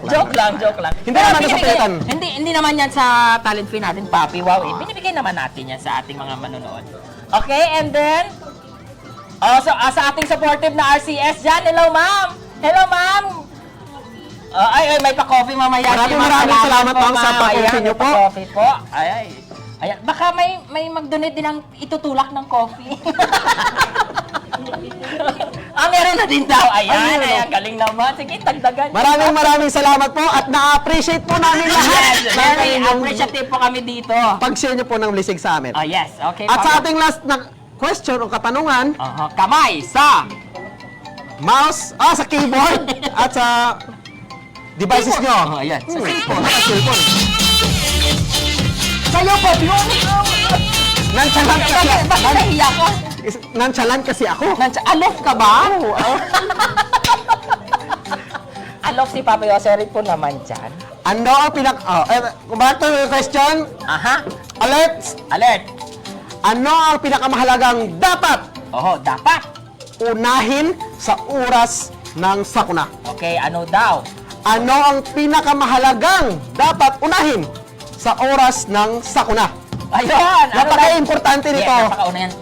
Joke lang. Hindi naman sa petan. Hindi naman yan sa talent fee natin, Papi Wow. Binibigay naman natin yan sa ating mga manonood. Okay, and then, sa ating supportive na RCS dyan, hello, ma'am! Hello, ma'am! May pa-coffee mamaya. Maraming salamat, ma'am, sa pa-coffee nyo po. Pa-coffee po. Ayan, baka may mag-donate din ng itutulak ng coffee. Meron na din daw. Ayan, galing naman. Sige, dagdagan. Maraming salamat po at na-appreciate po namin lahat. Yes, very appreciative po kami dito. Pag-share nyo po ng blessing sa amin. Yes, okay. At sa ating last na question o katanungan, kamay sa mouse, sa keyboard at sa devices nyo. Ayan, sa cellphone. Sa'yo po, yun! Nonchalant kasi ako. Bakit nahiya ka? Nonchalant kasi ako. Alof ka ba? Alof si Papa Yo, sorry po naman dyan. Ano ang back to the question. Alert! Ano ang pinakamahalagang dapat dapat unahin sa oras ng sakuna? Okay, ano daw? Ano ang pinakamahalagang dapat unahin sa oras ng sakuna? Ayun! Napaka-importante nito. Yes, napakauna yan.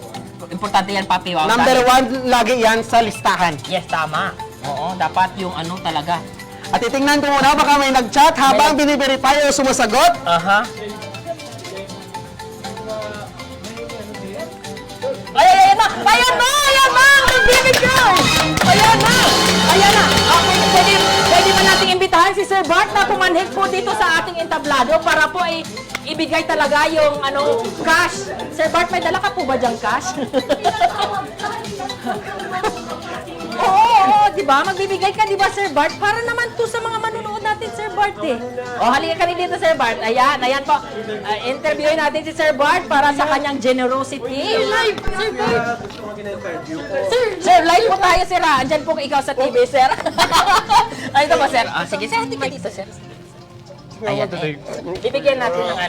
Importante yan, Papi. Wow, Number 1, lagi yan sa listahan. Yes, tama. Oo, dapat yung ano talaga. At titingnan ko muna, baka may nag-chat habang biniverify o sumasagot. Aha. Ayan na! Ayan na! Ayan na! Nagbibigay! Ayan na! Ayan na! Okay, pwede ba nating imbitahan si Sir Bart na pumanhik po dito sa ating entablado para po ay ibigay talaga yung cash. Sir Bart, may dala ka po ba diyang cash? Oo, di ba? Magbibigay ka, di ba, Sir Bart? Para naman to sa mga manunood natin, Sir Bart, eh. Halika kami dito, Sir Bart. Ayan po. Interviewin natin si Sir Bart para sa kanyang generosity. Live, Sir Bart. Sir, live po tayo, Sir. Andyan po ikaw sa TV, Sir. Ay, ito po, Sir. Sige, Sir, hindi ka dito, Sir. Ayan, bibigyan natin ng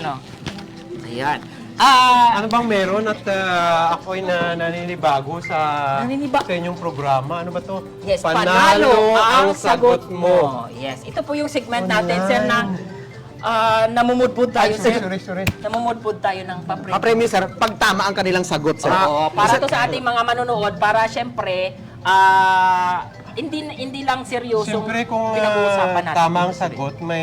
Ayan. Ano bang meron at ako'y naninibago sa inyong programa? Ano ba to? Yes, panalo ang sagot mo. Yes, ito po yung segment natin, Sir, na namumudpud tayo, Sir. Sorry. Namumudpud tayo ng papremyo. Papremyo, sir, pag tama ang kanilang sagot, sir. Oo, para to sa ating mga manonood, para syempre, hindi lang seryosong Siyempre kung pinag-uusapan natin. tama ang sagot, may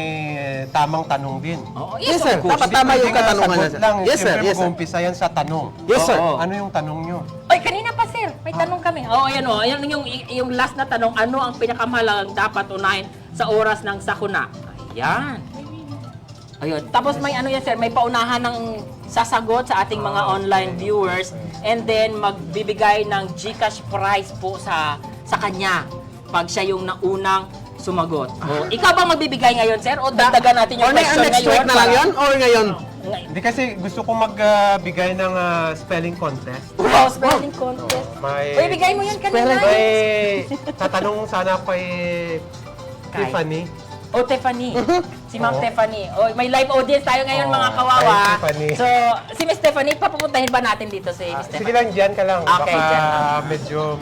tamang tanong din. Yes, sir. Of course. Dapat tama yung Hindi katanungan sagot niya, sir. lang. Yes, sir. Siyempre Yes, sir. mag-uumpisa yan sa tanong. Yes, sir. Ano yung tanong nyo? Ay, kanina pa, Sir. May tanong kami. Ayan yung last na tanong. Ano ang pinakamahalagang dapat unahin sa oras ng sakuna? Ayan. Ayun. Tapos may yan, Sir. May paunahan ng sasagot sa ating mga online viewers. And then, magbibigay ng GCash prize po sa kanya pag siya yung naunang sumagot. Ikaw bang magbibigay ngayon, Sir? O dagdagan natin yung question next ngayon? week na lang yun? Or ngayon? Hindi kasi gusto ko magbigay ng spelling contest. Wow, spelling contest. Uy, bigay mo yan kanina. May tatanong sana kay Tiffany. Tiffany. Si Ma'am Oo. Tiffany. May live audience tayo ngayon, mga kawawa. Hi, Tiffany. So, si Miss Tiffany, papupuntahin ba natin dito si Miss Tiffany? Sige lang, dyan ka lang. Okay, Baka dyan lang. medyo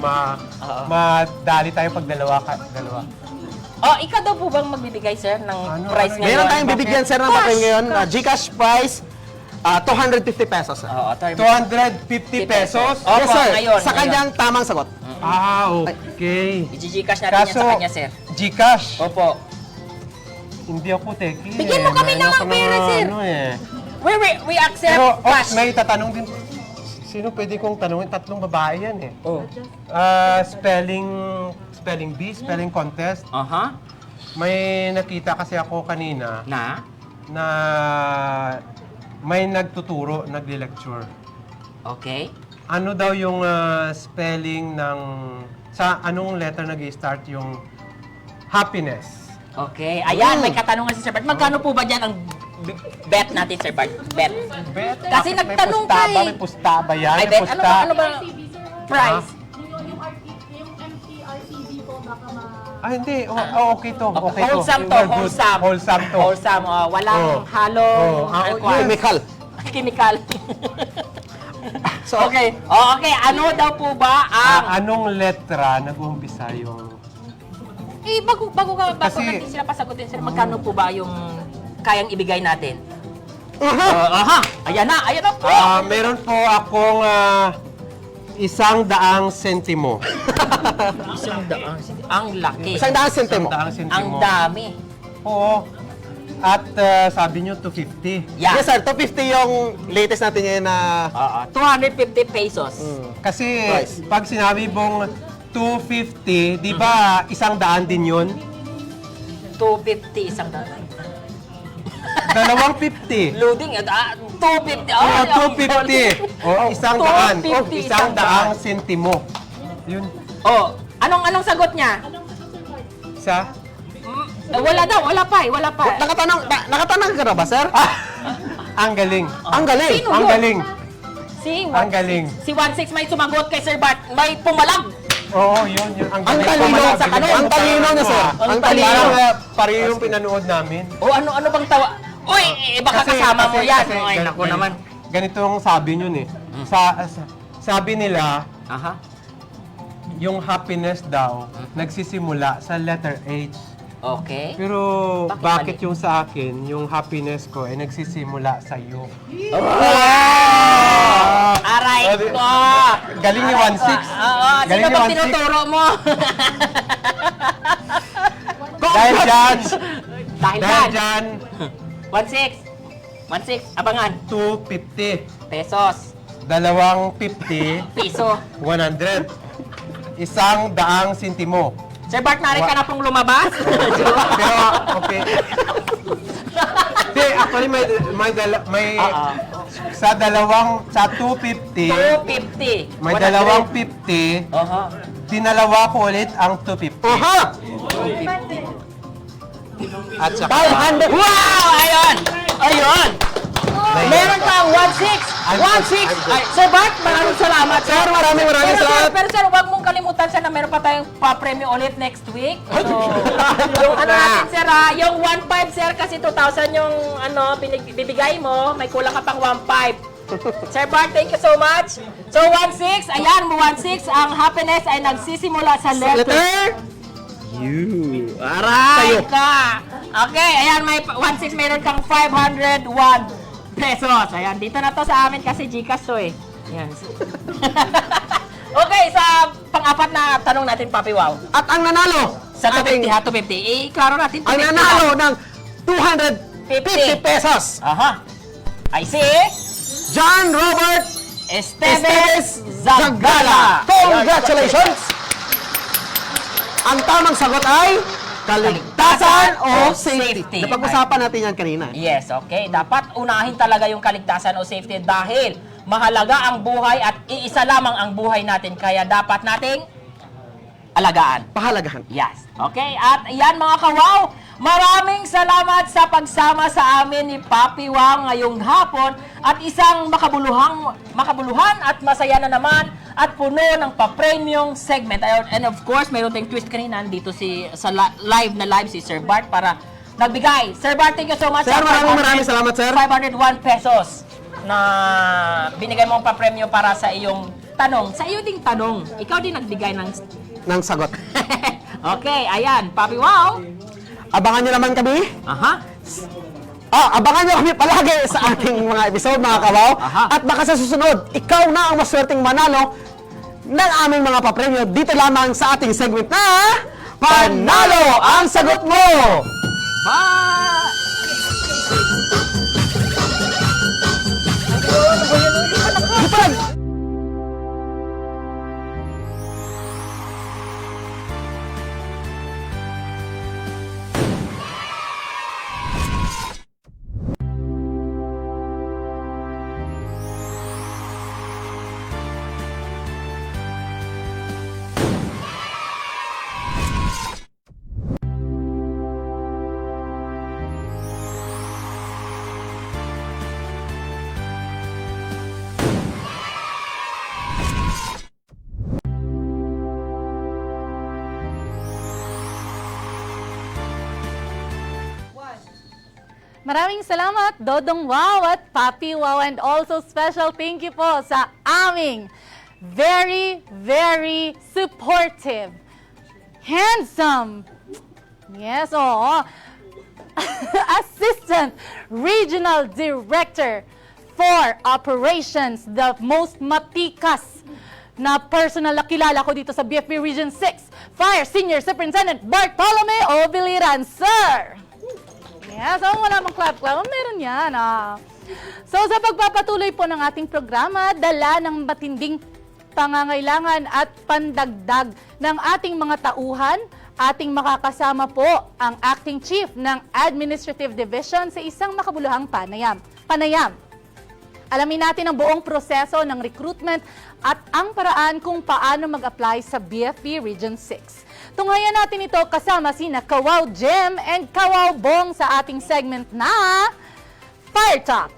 madali tayo pag dalawa. Ikaw daw po bang magbibigay, Sir, ng prize ngayon? Meron tayong bibigyan, sir, ng papremyo ngayon. GCash prize, 250 pesos, sir. 250 pesos? Yes, sir. ngayon, Sa kanyang tamang sagot. Okay. I-Gcash natin yan sa kanya, Sir. Gcash? Opo. Hindi ako teki. Bigyan mo kami ng pera, Sir. We accept Pero cash. may tatanong din. Sino pwede kong tanongin? Tatlong babae yan eh. Spelling bee, spelling contest. May nakita kasi ako kanina na may nagtuturo, nagle-lecture. Okay. Ano daw yung spelling ng sa anong letter nag-i-start yung happiness? Okay. Ayan, may katanungan si Sir Bart. Magkano po ba dyan ang bet natin, Sir Bart? Bet. Kasi nagtanong ka eh. May pusta ba yan? Ay, May bet. pusta. Ano ba? Price. Hindi. Okay to. Okay to. Wholesome to. Wholesome. Wholesome to. Wholesome. Walang halong Chemical. Chemical. Okay. Okay. Ano daw po ba ang... Anong letra nag-uumpisa yung... bago Kasi- natin sila pasagutin, Sir, magkano po ba yung kayang ibigay natin? Ayan na po. Meron po akong 100 sentimo. 100. Ang laki. 100 sentimo. 100 sentimo. Ang dami. Oo. At sabi nyo 250. Yeah. Yes, sir. 250 yung latest natin ngayon na... 250 pesos. Kasi Price. pag sinabi mong 250, di ba 100 din yun? 250 isang dami. 250. Loading, 250. Oh, 250. Oh, 100. 250, 100 sentimo. Yun. Anong sagot niya? Sa? Wala daw, wala pa. Nakatanong ka na ba, sir? Ang galing. Ang galing. Sino Ang yun? galing. Ang galing. Si 16 may sumagot kay Sir Bart. May pumalag. Oo, yun. Ang talino sa tanong. Ang talino niya, sir. Ang talino. Pareho yung pinanood namin. Ano bang tawa? Uy, baka kasama mo yan. Ay, naku naman. Ganito ang sabi nyo eh. Sabi nila, yung happiness daw, nagsisimula sa letter H. Okay. Pero bakit yung sa akin, yung happiness ko ay nagsisimula sa U? Aray ko! Galing ni 1-6. Oo, sino ba tinuturo mo? Dahil dyan. Dahil dyan. 1-6. 1-6. Abangan. 250. Pesos. 250. Piso. 100. 100 sentimo. Sir Bart, narin ka na pong lumabas? Pero, okay. Hindi, actually sa 250. 250. May 250. Tinalawa ko ulit ang 250. At saka 500. Wow! Ayun! Ayun! Meron kang 1-6! 1-6! Sir Bart, maraming salamat. Sir, maraming salamat. Pero sir, huwag mong kalimutan sir na meron pa tayong pa-premyo ulit next week. So, yung ano natin sir yung 1.5 sir kasi 2,000 yung bibigay mo, may kulang ka pang 1.5. Sir Bart, thank you so much. So 1-6, ayan, 1-6, ang happiness ay nagsisimula sa letter You. Aray ka! Okay, ayan, may 1-6, meron kang 501 pesos. Ayan, dito na to sa amin kasi Gcash to eh. Ayan. Okay, sa pang-apat na tanong natin, Papi Wow. At ang nanalo sa 250 ha, 250. Klaro natin 250. Ang nanalo ng 250 pesos. I see John Robert Esteves Zagala. Congratulations! Ang tamang sagot ay kaligtasan o safety. Napag-usapan natin yan kanina. Yes, okay. Dapat unahin talaga yung kaligtasan o safety dahil mahalaga ang buhay at iisa lamang ang buhay natin. Kaya dapat nating alagaan. Pahalagahan. Yes. Okay. At yan mga kawaw, maraming salamat sa pagsama sa amin ni Papi Wow ngayong hapon at isang makabuluhan at masaya na naman at puno ng pa-premium segment. And of course, mayroon tayong twist kanina dito sa live si Sir Bart para nagbigay. Sir Bart, thank you so much. Sir, maraming salamat, sir. 501 pesos na binigay mo ang pa-premium para sa iyong tanong. Sa iyo ding tanong, ikaw din nagbigay ng sagot. Okay, ayan. Papi Wow. Abangan nyo naman kami. Abangan nyo kami palagi sa ating mga episode, mga kawaw. At baka sa susunod, ikaw na ang maswerteng manalo ng aming mga papremyo dito lamang sa ating segment na Panalo ang Sagot Mo! Bye! Maraming salamat, Dodong Wow at Papi Wow, and also special thank you po sa aming very, very supportive, handsome, yes, Assistant Regional Director for Operations, the most matikas na personal na kilala ko dito sa BFP Region 6, Fire Senior Superintendent Bartolome Obiliran, sir! Yes, wala mang clap, meron yan. So sa pagpapatuloy po ng ating programa, dala ng matinding pangangailangan at pandagdag ng ating mga tauhan, ating makakasama po ang Acting Chief ng Administrative Division sa isang makabuluhang panayam. Alamin natin ang buong proseso ng recruitment at ang paraan kung paano mag-apply sa BFP Region 6. Tunghayan natin ito kasama sina Kawaw Jem and Kawaw Bong sa ating segment na Fire Talk.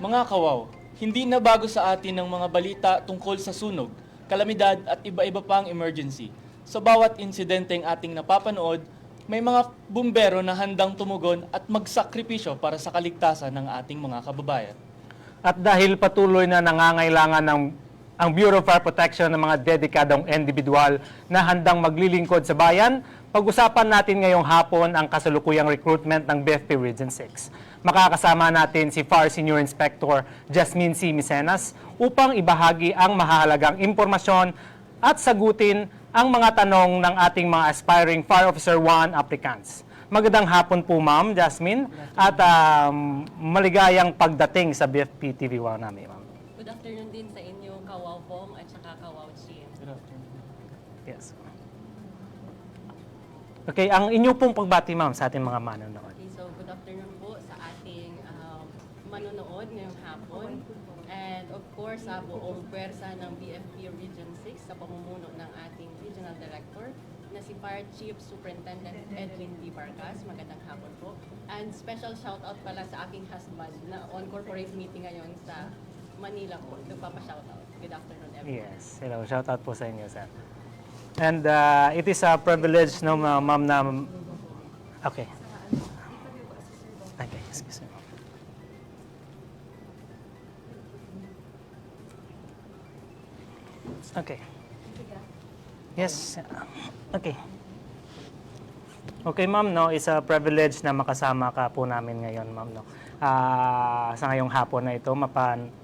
Mga kawaw, hindi na bago sa atin ang mga balita tungkol sa sunog, kalamidad at iba-iba pang emergency. Sa bawat insidenteng ating napapanood, may mga bumbero na handang tumugon at magsakripisyo para sa kaligtasan ng ating mga kababayan. At dahil patuloy na nangangailangan ang Bureau of Fire Protection ng mga dedikadong individual na handang maglilingkod sa bayan, pag-usapan natin ngayong hapon ang kasalukuyang recruitment ng BFP Region 6. Makakasama natin si Fire Senior Inspector Jasmine C. Micenas upang ibahagi ang mahalagang impormasyon at sagutin ang mga tanong ng ating mga aspiring Fire Officer 1 applicants. Magandang hapon po, Ma'am Jasmine, at maligayang pagdating sa BFP TV1 namin, Ma'am. Good afternoon din sa inyo, Kawaw Bong at saka Kawaw Chin. Good afternoon. Yes. Okay, ang inyo pong pagbati, Ma'am, sa ating mga manonood. Okay, so good afternoon po sa ating manonood ngayong hapon. And of course, sa buong pwersa ng BFP Region 6 sa pamumuno ng ating Regional Director na si Fire Chief Superintendent Edwin D. Vargas. Magandang hapon po. And special shoutout pala sa aking husband na on corporate meeting ngayon sa Manila po. Nagpapa-shoutout. Good afternoon, everyone. Yes, hello. Shoutout po sa inyo, sir. And it is a privilege, no, Ma'am, na... Okay. Okay, excuse me. Okay. Yes. Okay. Okay, Ma'am, no, it's a privilege na makasama ka po namin ngayon, Ma'am, no. Sa ngayong hapon na ito,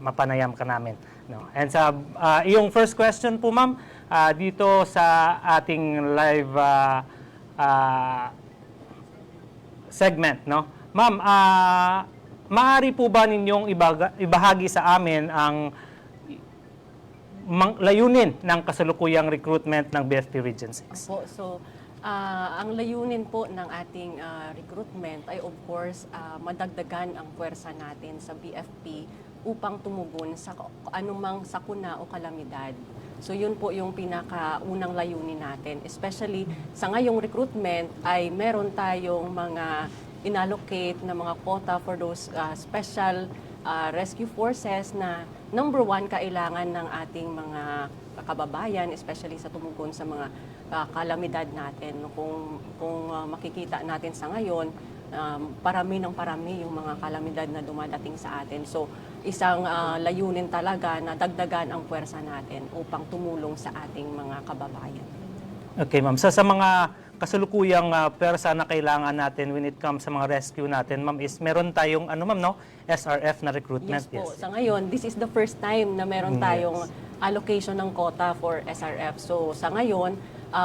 mapanayam ka namin, no. And sa iyong first question po, Ma'am, dito sa ating live segment, no. Ma'am, maaari po ba ninyong ibahagi sa amin ang layunin ng kasalukuyang recruitment ng BFP Region 6? Po, so, ang layunin po ng ating recruitment ay of course madagdagan ang puwersa natin sa BFP upang tumugon sa anumang sakuna o kalamidad. So yun po yung pinakaunang layunin natin. Especially sa ngayong recruitment ay meron tayong mga inallocate na mga quota for those special rescue forces na number one, kailangan ng ating mga kababayan, especially sa tumugon sa mga kalamidad natin. Kung makikita natin sa ngayon, parami ng parami yung mga kalamidad na dumadating sa atin. So, isang layunin talaga na dagdagan ang puwersa natin upang tumulong sa ating mga kababayan. Okay, Ma'am. So, sa mga kasalukuyang pwersa na kailangan natin when it comes sa mga rescue natin, Ma'am, is meron tayong Ma'am, no? SRF na recruitment. Yes po. Sa ngayon, this is the first time na meron tayong allocation ng quota for SRF. So sa ngayon,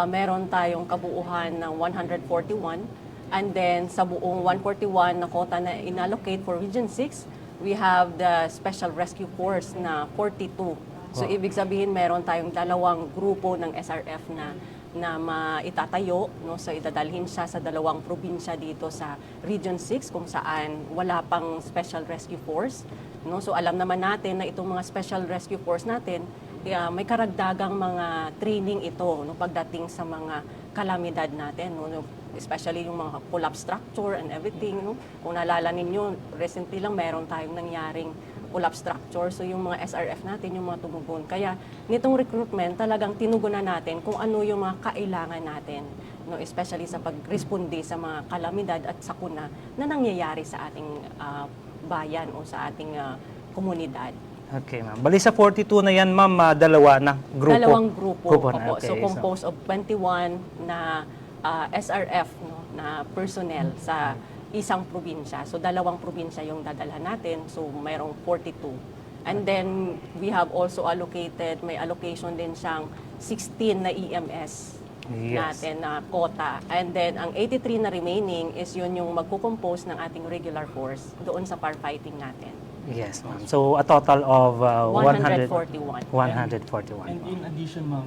meron tayong kabuuan ng 141, and then sa buong 141 na quota na inallocate for Region 6, we have the Special Rescue Force na 42. So ibig sabihin meron tayong dalawang grupo ng SRF na maitatayo, no? So idadalhin siya sa dalawang probinsya dito sa Region 6 kung saan wala pang Special Rescue Force, no? So alam naman natin na itong mga Special Rescue Force natin, may karagdagang mga training ito, no, pagdating sa mga kalamidad natin, no? Especially yung mga collapse structure and everything, no? Kung naalala ninyo, recently lang meron tayong nangyaring collapse structure. So yung mga SRF natin, yung mga tumugon. Kaya nitong recruitment, talagang tinugunan natin kung ano yung mga kailangan natin, no? Especially sa pag-responde sa mga kalamidad at sakuna na nangyayari sa ating bayan o sa ating komunidad. Okay, Ma'am. Bali sa 42 na yan, Ma'am, dalawa na grupo. Dalawang grupo. Na. Okay, so composed of 21 na SRF, no, na personnel sa isang probinsya. So dalawang probinsya yung dadalhan natin. So mayroong 42. And then we have also allocated, may allocation din siyang 16 na EMS natin na quota. And then ang 83 na remaining is yun yung magkukompose ng ating regular force doon sa firefighting natin. Yes, Ma'am. So a total of 141. 141. And in addition, Ma'am,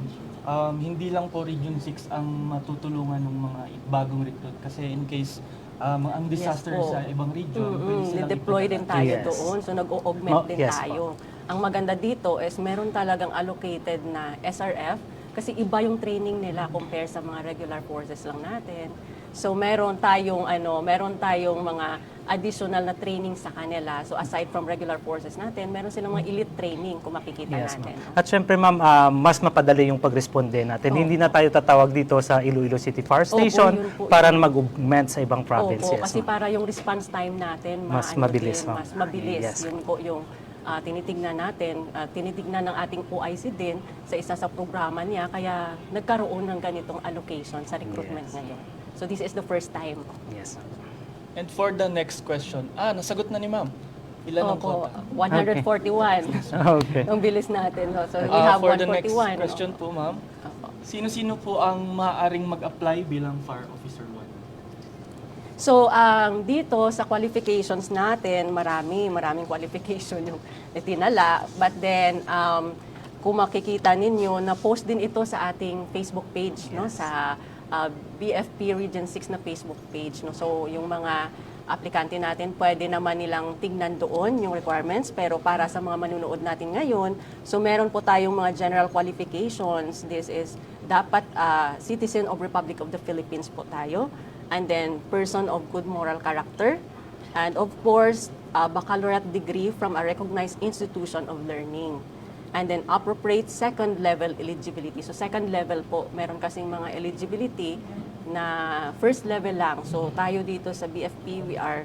hindi lang po Region 6 ang matutulungan ng mga bagong recruit kasi in case ang disaster sa ibang region, pwede silang deploy din tayo doon, so nag-augment din yes, tayo. Ang maganda dito is meron talagang allocated na SRF kasi iba yung training nila compare sa mga regular forces lang natin. So meron tayong mga additional na training sa kanila. So aside from regular forces natin, meron silang mga elite training kung makikita natin. At syempre ma'am, mas mapadali yung pag-responde natin. Hindi na tayo tatawag dito sa Iloilo City Fire Station yun po, para mag-augment sa ibang provinces. Opo, kasi para yung response time natin Mas mabilis, ma'am. mas mabilis. Yes. Yun po yung tinitignan natin, tinitignan ng ating OIC din sa isa sa programa niya, kaya nagkaroon ng ganitong allocation sa recruitment ngayon. So this is the first time. Yes. And for the next question, nasagot na ni ma'am. Ilan ang Opo, quota? 141. Okay. Ang bilis natin. No? So we have For 141. the next question po, ma'am, sino-sino po ang maaaring mag-apply bilang Fire Officer 1? So, dito sa qualifications natin, maraming qualification yung itinala. But then, kung makikita ninyo, na-post din ito sa ating Facebook page, no? Sa BFP Region 6 na Facebook page. No? So, yung mga aplikante natin, pwede naman nilang tignan doon yung requirements. Pero para sa mga manunood natin ngayon, so meron po tayong mga general qualifications. This is, dapat citizen of Republic of the Philippines po tayo. And then, person of good moral character. And of course, baccalaureate degree from a recognized institution of learning. And then, appropriate second level eligibility. So, second level po, meron kasing mga eligibility na first level lang. So, tayo dito sa BFP, we are,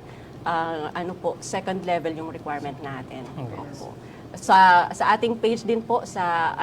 second level yung requirement natin. Opo. Sa ating page din po, sa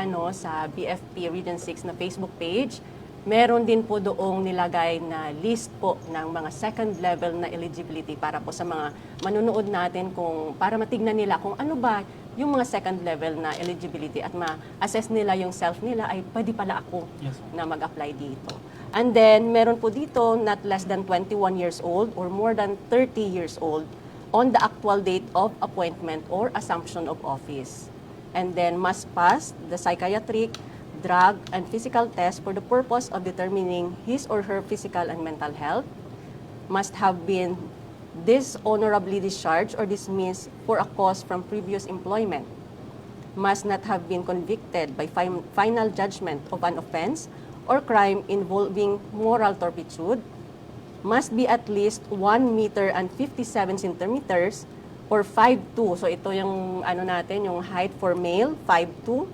BFP Region 6 na Facebook page, meron din po doong nilagay na list po ng mga second level na eligibility para po sa mga manunood natin para matignan nila kung ano ba yung mga second level na eligibility at ma-assess nila yung self nila ay pwede pala ako na mag-apply dito. And then, meron po dito not less than 21 years old or more than 30 years old on the actual date of appointment or assumption of office. And then, must pass the psychiatric, drug, and physical test for the purpose of determining his or her physical and mental health, must have been dishonorably discharged or dismissed for a cause from previous employment, must not have been convicted by final judgment of an offense or crime involving moral turpitude, must be at least 1 meter and 57 centimeters or 5'2". So ito yung yung height for male, 5'2",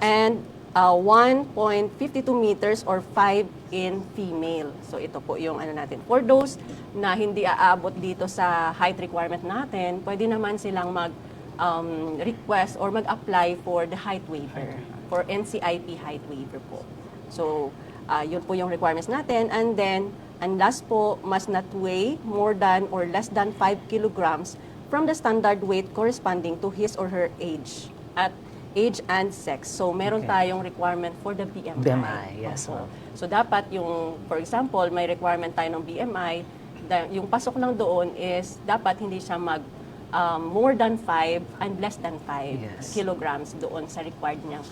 and 1.52 meters or 5 in female. So ito po yung natin. For those na hindi aabot dito sa height requirement natin, pwede naman silang request or mag-apply for the height waiver, for NCIP height waiver po. So yun po yung requirements natin. And then, and last po, must not weigh more than or less than 5 kilograms from the standard weight corresponding to his or her age and sex. So, meron tayong requirement for the BMI. BMI, yes. So, dapat yung, for example, may requirement tayo ng BMI, yung pasok lang doon is dapat hindi siya more than 5 and less than 5 kilograms doon sa required niyang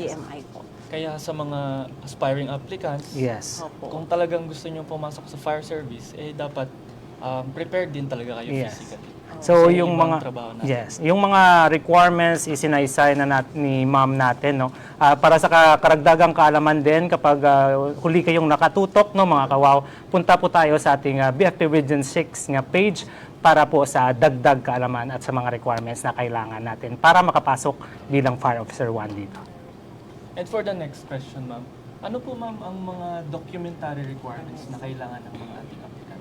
BMI po. Kaya sa mga aspiring applicants, kung talagang gusto nyo pumasok sa fire service, dapat prepared din talaga kayo physically. So yung mga requirements isinaysay na ni ma'am natin, no. Para sa karagdagang kaalaman din, kapag huli kayong nakatutok, no, mga kawaw, punta po tayo sa ating BFP Region 6 nga page para po sa dagdag kaalaman at sa mga requirements na kailangan natin para makapasok bilang Fire Officer 1 dito. And for the next question, ma'am, ano po ma'am ang mga documentary requirements na kailangan ng mga ating applicant?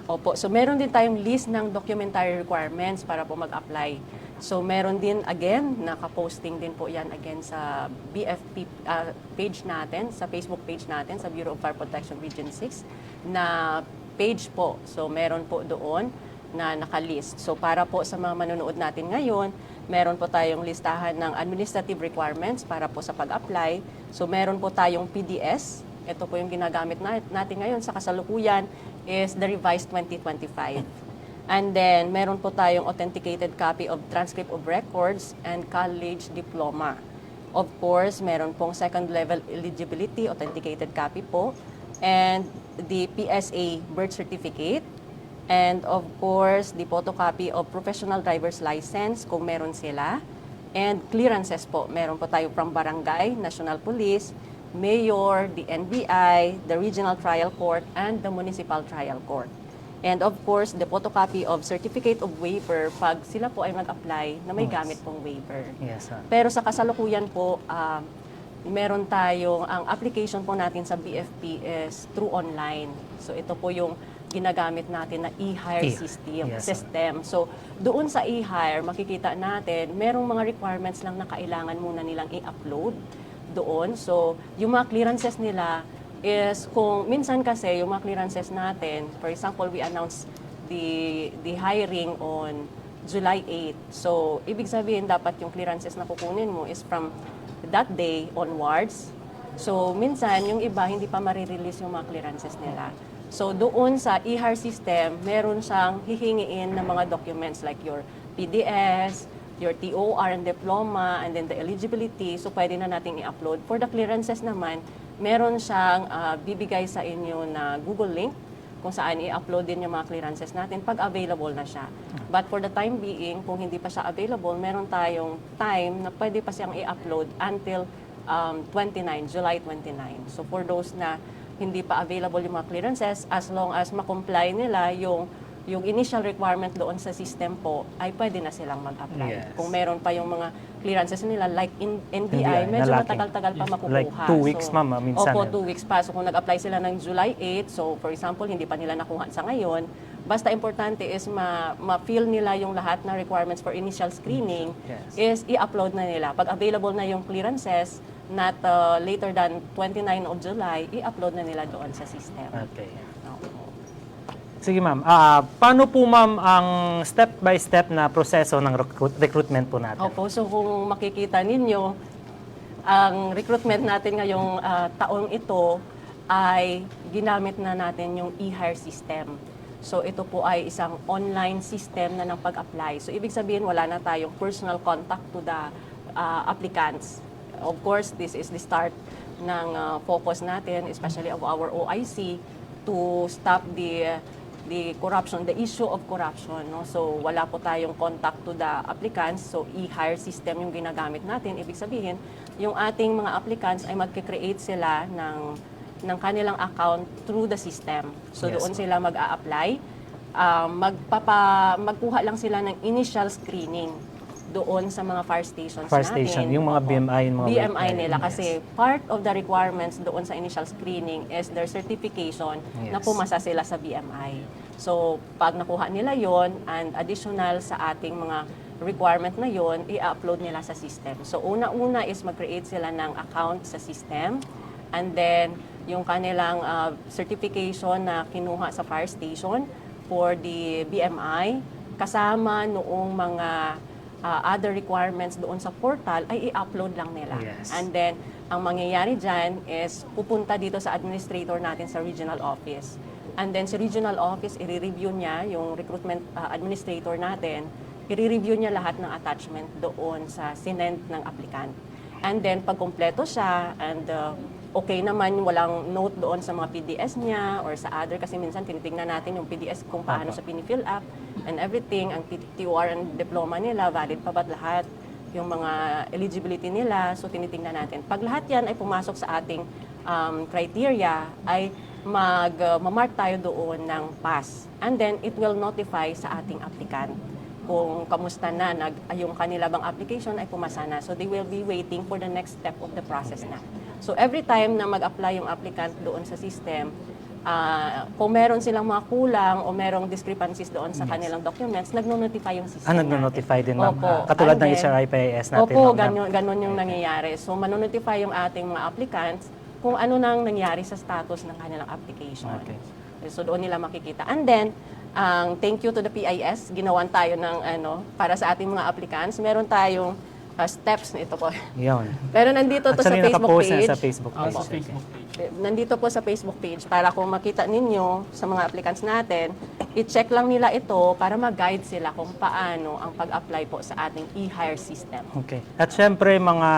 Opo, so meron din tayong list ng documentary requirements para po mag-apply. So meron din, again, naka-posting din po yan again sa BFP page natin, sa Facebook page natin, sa Bureau of Fire Protection Region 6, na page po. So meron po doon na nakalist. So para po sa mga manonood natin ngayon, meron po tayong listahan ng administrative requirements para po sa pag-apply. So meron po tayong PDS. Ito po yung ginagamit natin ngayon sa kasalukuyan is the revised 2025. And then meron po tayong authenticated copy of transcript of records and college diploma. Of course, meron pong second level eligibility, authenticated copy po, and the PSA birth certificate. And of course, the photocopy of professional driver's license kung meron sila. And clearances po. Meron po tayo from barangay, national police, mayor, the NBI, the regional trial court, and the municipal trial court. And of course, the photocopy of certificate of waiver pag sila po ay mag-apply na may Yes. gamit pong waiver. Yes, Pero sa kasalukuyan po, meron tayong, ang application po natin sa BFP is through online. So ito po yung ginagamit natin na e-hire system. So doon sa e-hire, makikita natin, merong mga requirements lang na kailangan muna nilang i-upload doon. So yung mga clearances nila is kung minsan kasi yung mga clearances natin, for example, we announced the hiring on July 8. So, ibig sabihin dapat yung clearances na kukunin mo is from that day onwards. So, minsan yung iba hindi pa marirelease yung mga clearances nila. So, doon sa e-hire system, meron siyang hihingiin ng mga documents like your PDS, your TOR and diploma, and then the eligibility. So, pwede na nating i-upload. For the clearances naman, meron siyang bibigay sa inyo na Google link kung saan i-upload din yung mga clearances natin pag available na siya. But for the time being, kung hindi pa siya available, meron tayong time na pwede pa siyang i-upload until July 29. So for those na hindi pa available yung mga clearances, as long as makomply nila yung initial requirement doon sa system po, ay pwede na silang mag-apply. Yes. Kung meron pa yung mga clearances nila, like NBI, medyo matagal-tagal pa makukuha. Like 2 weeks, ma'am, minsan. Opo, 2 weeks pa. So kung nag-apply sila ng July 8, so for example, hindi pa nila nakuha sa ngayon, basta importante is ma-fill nila yung lahat ng requirements for initial screening, is i-upload na nila. Pag available na yung clearances, not later than 29 of July, i-upload na nila doon sa system. Okay. Sige ma'am, paano po ma'am ang step-by-step na proseso ng recruitment po natin? Opo, so kung makikita ninyo, ang recruitment natin ngayong taong ito ay ginamit na natin yung e-hire system. So ito po ay isang online system na ng pag-apply. So ibig sabihin wala na tayong personal contact to the applicants. Of course, this is the start ng focus natin, especially of our OIC, to stop the corruption, the issue of corruption. No? So wala po tayong contact to the applicants. So e-hire system yung ginagamit natin. Ibig sabihin, yung ating mga applicants ay magkikreate sila ng kanilang account through the system. So doon sila mag-a-apply. Magkuha lang sila ng initial screening doon sa mga fire stations natin. Yung mga BMI, yung mga BMI nila. Kasi part of the requirements doon sa initial screening is their certification na pumasa sila sa BMI. So, pag nakuha nila yon and additional sa ating mga requirement na yon, i-upload nila sa system. So, una-una is mag-create sila ng account sa system, and then yung kanilang certification na kinuha sa fire station for the BMI, kasama noong mga other requirements doon sa portal ay i-upload lang nila. And then, ang mangyayari dyan is pupunta dito sa administrator natin sa regional office. And then, si regional office, i-review niya yung recruitment administrator natin, i-review niya lahat ng attachment doon sa sinend ng applicant. And then, pag kumpleto siya and okay naman, walang note doon sa mga PDS niya or sa other, kasi minsan tinitingnan natin yung PDS kung paano sa pinifill up and everything, ang TOR and diploma nila, valid pa ba't lahat, yung mga eligibility nila, so tinitingnan natin. Pag lahat yan ay pumasok sa ating criteria, ay mag-mark tayo doon ng pass. And then, it will notify sa ating applicant kung kamusta na, yung kanila bang application ay pumasa na. So, they will be waiting for the next step of the process na. So, every time na mag-apply yung applicant doon sa system, kung meron silang mga kulang o merong discrepancies doon sa kanilang documents, nagno-notify yung system nagno-notify din, ma'am? Opo. Katulad And ng then, HRIPIS natin, opo, ma'am? ganun yung nangyayari. So, manonotify yung ating mga applicants kung ano nang nangyari sa status ng kanilang application. Okay. So, doon nila makikita. And then, thank you to the PIS, ginawan tayo ng para sa ating mga applicants. Meron tayong steps nito po. Yun. Pero nandito to sa Actually, Facebook nakapost page. na sa Facebook page. Nandito po sa Facebook page para kung makita ninyo sa mga applicants natin, i-check lang nila ito para mag-guide sila kung paano ang pag-apply po sa ating e-hire system. Okay. At syempre, mga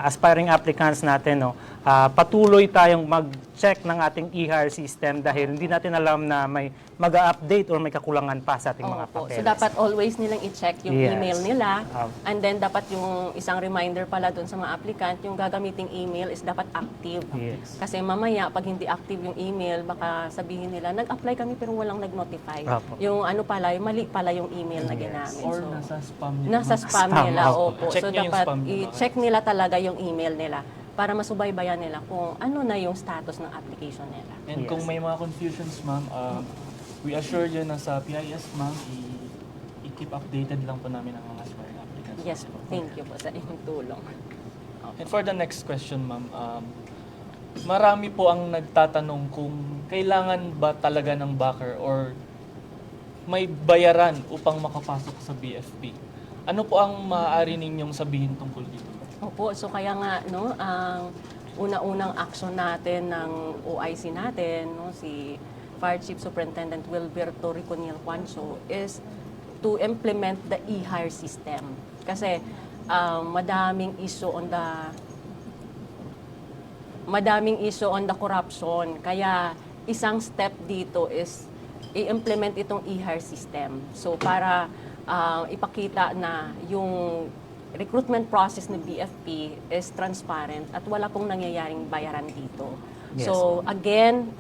aspiring applicants natin, no, patuloy tayong mag-check ng ating e-hire system dahil hindi natin alam na may mag-update or may kakulangan pa sa ating mga Opo. papeles. So dapat always nilang i-check yung Yes. email nila. And then dapat yung isang reminder pala dun sa mga applicant, yung gagamiting email is dapat active. Yes. Kasi mamaya, pag hindi active yung email, baka sabihin nila, nag-apply kami pero walang nag-notify. Opo. Yung ano pala, yung mali pala yung email na ginamit. Or So, nasa spam nila. nasa spam Spam, nila, opo. opo. Check So nyo yung dapat spam nila. i-check nila talaga yung email nila para masubaybayan nila kung ano na yung status ng application nila. And kung may mga confusions, ma'am, we assure you na sa PIS, ma'am, i-keep updated lang po namin ang mga aspiring applicants. Yes po, thank you po sa inyong tulong. And for the next question, ma'am, marami po ang nagtatanong kung kailangan ba talaga ng backer or may bayaran upang makapasok sa BFP. Ano po ang maaari ninyong sabihin tungkol dito? Opo, so kaya nga, no, ang una-unang action natin ng OIC natin, no, si Fire Chief Superintendent Wilberto Riconiel Juancho, is to implement the e-hire system. Kasi madaming issue on the corruption. Kaya isang step dito is i-implement itong e-hire system. So para ipakita na yung recruitment process ng BFP is transparent at wala pong nangyayaring bayaran dito. Yes. So again,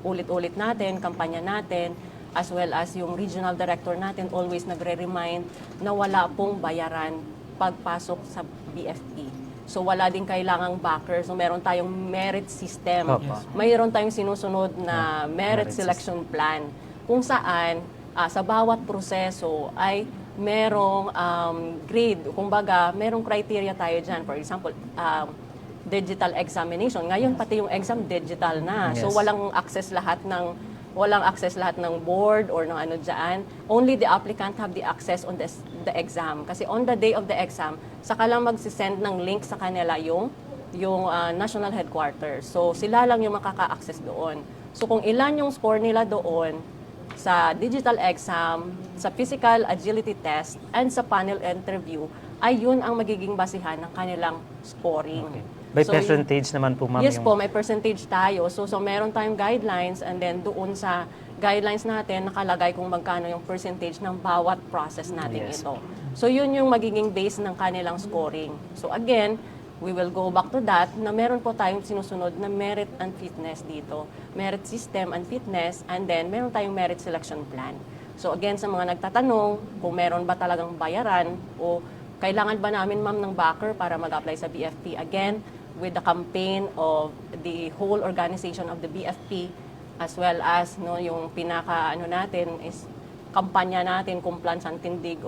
ulit-ulit natin, kampanya natin, as well as yung regional director natin always nagre-remind na wala pong bayaran pagpasok sa BFP. So wala din kailangang backer. So meron tayong merit system. Opo. Mayroon tayong sinusunod na merit selection plan kung saan sa bawat proseso ay merong grade, kumbaga, merong criteria tayo dyan. For example, digital examination. Ngayon, pati yung exam digital na. So, Yes. walang access lahat ng board or ng ano dyan. Only the applicant have the access on the exam. Kasi on the day of the exam, saka lang magsisend ng link sa kanila yung national headquarters. So, sila lang yung makaka-access doon. So, kung ilan yung score nila doon, sa digital exam, sa physical agility test, and sa panel interview, ay yun ang magiging basihan ng kanilang scoring. By So, percentage naman po, ma'am. yes yung- po, may percentage tayo. So meron tayong guidelines and then doon sa guidelines natin, nakalagay kung magkano yung percentage ng bawat process natin Yes. ito. So yun yung magiging base ng kanilang scoring. So again, we will go back to that na meron po tayong sinusunod na merit and fitness dito. Merit system and fitness, and then meron tayong merit selection plan. So again, sa mga nagtatanong kung meron ba talagang bayaran o kailangan ba namin, ma'am, ng backer para mag-apply sa BFP, again, with the campaign of the whole organization of the BFP, as well as yung natin is kampanya natin, Kumplansang Tindig,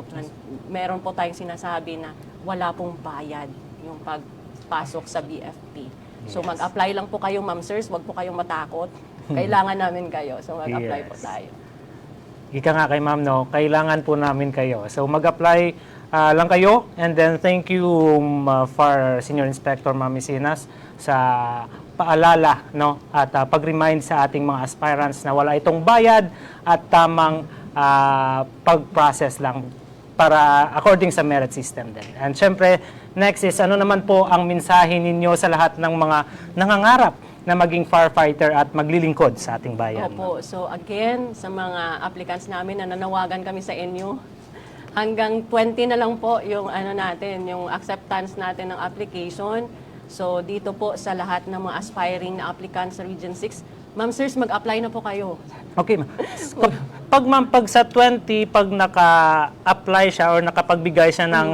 meron po tayong sinasabi na wala pong bayad yung pagpasok sa BFP. So mag-apply lang po kayo, ma'am, sirs, wag po kayong matakot. Kailangan namin kayo, so mag-apply po tayo. Ika nga kay ma'am, no, kailangan po namin kayo. So mag-apply lang kayo, and then thank you for Senior Inspector Ma'am Isinas sa paalala, no, at pag-remind sa ating mga aspirants na wala itong bayad at tamang pag-process lang para according sa merit system din. And syempre, next is ano naman po ang mensahe ninyo sa lahat ng mga nangangarap na maging firefighter at maglilingkod sa ating bayan? Opo. So again, sa mga applicants namin na nanawagan kami sa inyo, hanggang 20 na lang po yung yung acceptance natin ng application. So dito po sa lahat ng mga aspiring na applicants sa Region 6, ma'am, sirs, mag-apply na po kayo. Okay, ma'am. Pag sa 20, pag naka-apply siya or nakapagbigay siya ng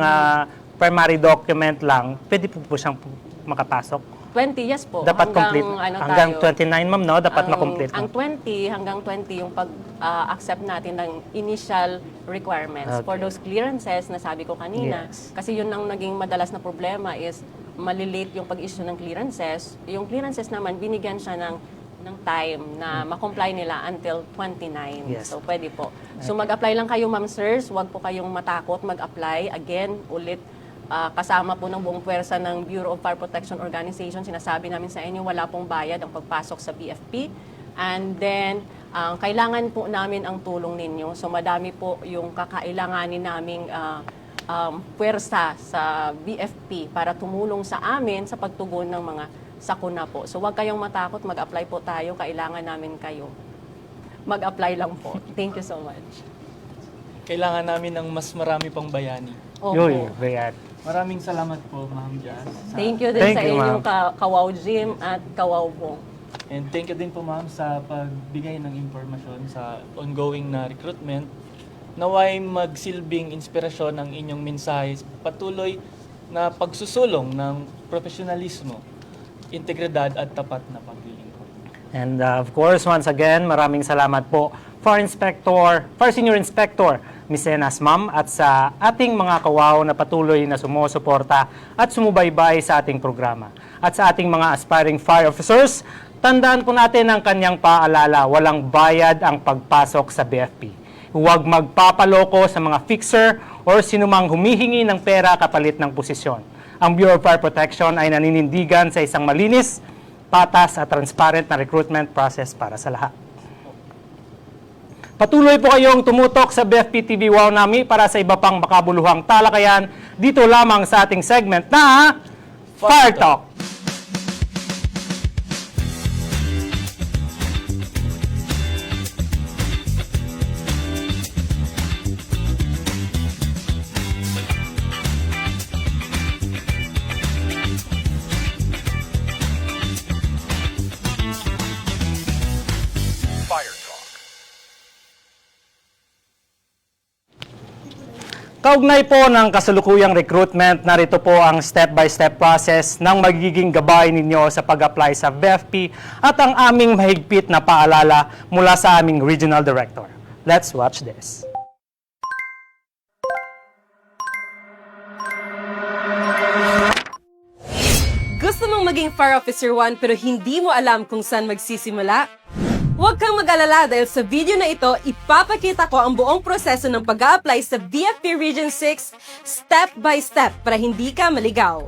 primary document lang, pwede po siyang makapasok? 20, yes po. Dapat complete. Hanggang 29, ma'am, no? Dapat ma-complete. Ang 20, hanggang 20 yung pag-accept natin ng initial requirements for those clearances na sabi ko kanina. Yes. Kasi yun ang naging madalas na problema is malilate yung pag-issue ng clearances. Yung clearances naman, binigyan siya ng time na ma-comply nila until 29. Yes. So, pwede po. So, mag-apply lang kayo, ma'am, sirs. Huwag po kayong matakot mag-apply. Again, ulit, kasama po ng buong puwersa ng Bureau of Fire Protection Organization. Sinasabi namin sa inyo, wala pong bayad ang pagpasok sa BFP. And then, kailangan po namin ang tulong ninyo. So, madami po yung kakailanganin naming puwersa sa BFP para tumulong sa amin sa pagtugon ng mga sakuna po. So huwag kayong matakot, mag-apply po tayo. Kailangan namin kayo. Mag-apply lang po. Thank you so much. Kailangan namin ng mas marami pang bayani. Opo. Maraming salamat po, Ma'am Jazz. Thank you din sa inyong Kawaw Gym at Kawaw Bong. And thank you din po, Ma'am, sa pagbigay ng impormasyon sa ongoing na recruitment. Naway magsilbing inspirasyon ang inyong mensahe patuloy na pagsusulong ng profesionalismo, integridad at tapat na paglilingkod. And of course, once again, maraming salamat po Fire Senior Inspector Ms. Enas, Ma'am, at sa ating mga kawaw na patuloy na sumusuporta at sumubaybay sa ating programa. At sa ating mga aspiring fire officers, tandaan po natin ang kanyang paalala, walang bayad ang pagpasok sa BFP. Huwag magpapaloko sa mga fixer or sinumang humihingi ng pera kapalit ng posisyon. Ang Bureau of Fire Protection ay naninindigan sa isang malinis, patas at transparent na recruitment process para sa lahat. Patuloy po kayong tumutok sa BFP TV Wow Nami para sa iba pang makabuluhang talakayan dito lamang sa ating segment na Fire Talk. Kaugnay po ng kasalukuyang recruitment, narito po ang step-by-step process ng magiging gabay ninyo sa pag-apply sa BFP at ang aming mahigpit na paalala mula sa aming Regional Director. Let's watch this. Gusto mong maging Fire Officer 1 pero hindi mo alam kung saan magsisimula? Huwag kang mag-alala dahil sa video na ito, ipapakita ko ang buong proseso ng pag-a-apply sa BFP Region 6 step by step para hindi ka maligaw.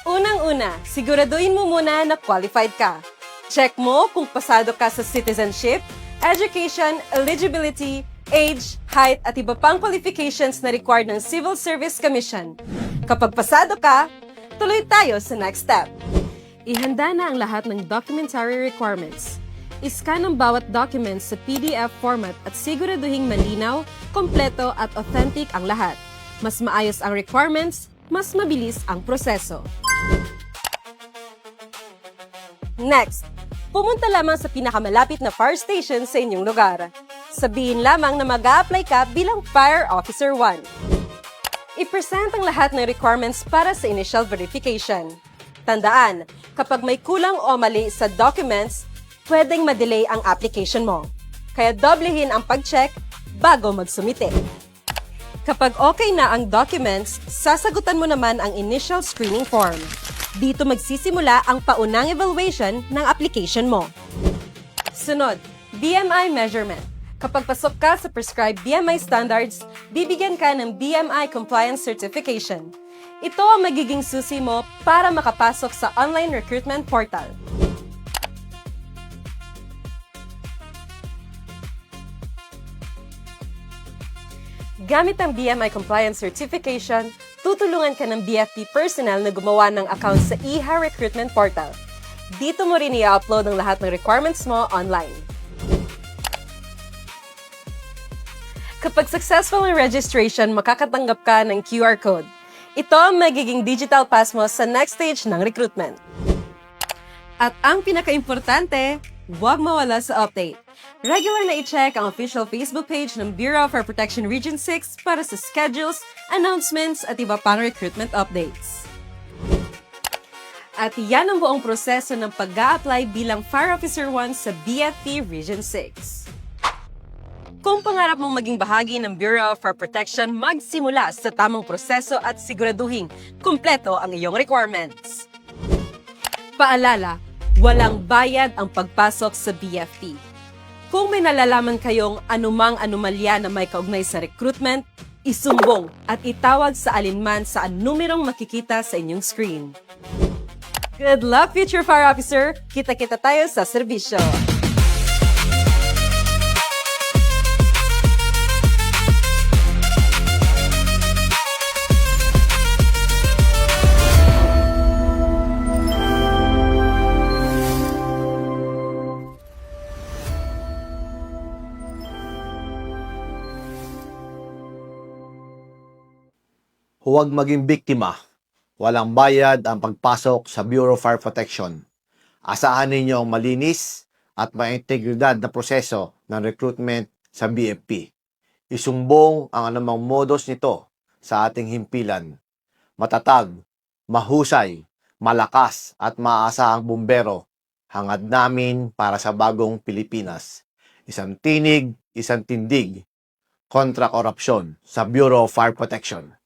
Unang-una, siguraduhin mo muna na qualified ka. Check mo kung pasado ka sa citizenship, education, eligibility, age, height at iba pang qualifications na required ng Civil Service Commission. Kapag pasado ka, tuloy tayo sa next step. Ihanda na ang lahat ng documentary requirements. I-scan ang bawat documents sa PDF format at siguraduhing malinaw, kompleto at authentic ang lahat. Mas maayos ang requirements, mas mabilis ang proseso. Next, pumunta lamang sa pinakamalapit na fire station sa inyong lugar. Sabihin lamang na mag-a-apply ka bilang Fire Officer 1. I-present ang lahat ng requirements para sa initial verification. Tandaan, kapag may kulang o mali sa documents, pwedeng ma-delay ang application mo. Kaya doblehin ang pag-check bago magsumite. Kapag okay na ang documents, sasagutan mo naman ang initial screening form. Dito magsisimula ang paunang evaluation ng application mo. Sunod, BMI measurement. Kapag pasok ka sa prescribed BMI standards, bibigyan ka ng BMI Compliance Certification. Ito ang magiging susi mo para makapasok sa online recruitment portal. Gamit ang BMI Compliance Certification, tutulungan ka ng BFP personnel na gumawa ng account sa EHA Recruitment Portal. Dito mo rin i-upload ang lahat ng requirements mo online. Kapag successful ang registration, makakatanggap ka ng QR code. Ito ang magiging digital pass mo sa next stage ng recruitment. At ang pinaka-importante, huwag mawala sa update. Regular na i-check ang official Facebook page ng Bureau of Fire Protection Region 6 para sa schedules, announcements at iba pang recruitment updates. At yan ang buong proseso ng pag-a-apply bilang Fire Officer 1 sa BFP Region 6. Kung pangarap mong maging bahagi ng Bureau of Fire Protection, magsimula sa tamang proseso at siguraduhin kumpleto ang iyong requirements. Paalala, walang bayad ang pagpasok sa BFP. Kung may nalalaman kayong anumang anomalya na may kaugnay sa recruitment, isumbong at itawag sa alinman sa numerong makikita sa inyong screen. Good luck, future fire officer! Kita-kita tayo sa serbisyo! huwag maging biktima. Walang bayad ang pagpasok sa Bureau of Fire Protection. Asahan ninyo ang malinis at maintegridad na proseso ng recruitment sa BFP. Isumbong ang anumang modus nito sa ating himpilan. Matatag, mahusay, malakas at maaasahang bumbero, hangad namin para sa bagong Pilipinas. Isang tinig, isang tindig kontra korupsyon sa Bureau of Fire Protection.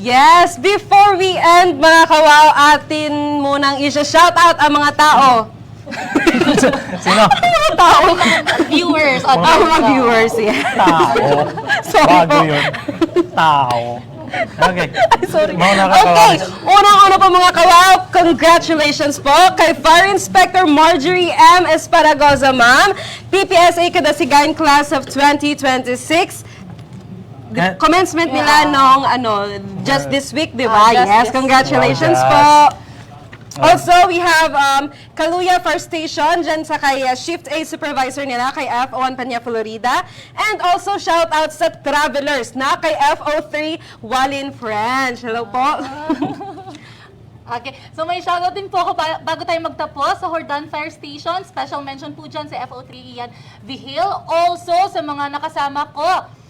Yes, before we end, mga kawaw, atin munang isa-shoutout ang mga tao. Sino? Mga tao. Viewers. Mga viewers, yeah. Tao. Sorry Bago po. yun. Tao. Okay. Sorry. Mauna ka, Okay, Kawaw. unang-una po mga kawaw, congratulations po kay Fire Inspector Marjorie M. Esparagoza, ma'am, PPSA Kadasigan Class of 2026. The commencement nila nung just this week, di ba? Yes, congratulations po. Also, we have Kaluya Fire Station, dyan sa kay Shift A Supervisor nila, kay FO1 Panya, Florida. And also, shout out sa travelers na kay FO3 Walin French. Hello po. Okay, so may shoutout din po ako bago tayo magtapos sa Hordan Fire Station. Special mention po dyan sa FO3 Ian Vihil. Also, sa mga nakasama ko,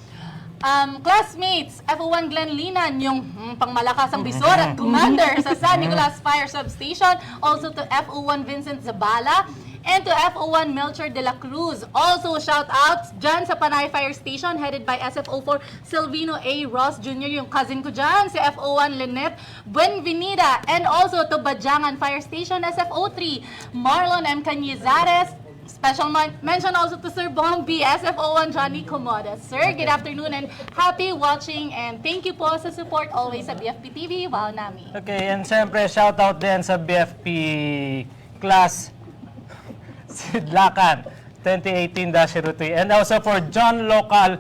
classmates, FO1 Glenn Linan, yung pangmalakasang bisor at commander sa San Nicolas Fire Substation. Also to FO1 Vincent Zabala and to FO1 Melchor de la Cruz. Also shout out dyan sa Panay Fire Station headed by SFO4 Silvino A. Ross Jr., yung cousin ko dyan, si FO1 Lynette Buenvenida. And also to Bajangan Fire Station, SFO3 Marlon M. Cañizares. Special mention also to Sir Bombi, SFO1 Johnny Comoda. Sir, good afternoon and happy watching and thank you po sa support always sa BFP TV. Wow, Nami. Okay, and siyempre, shoutout din sa BFP class Sidlakan 2018-03 and also for John Local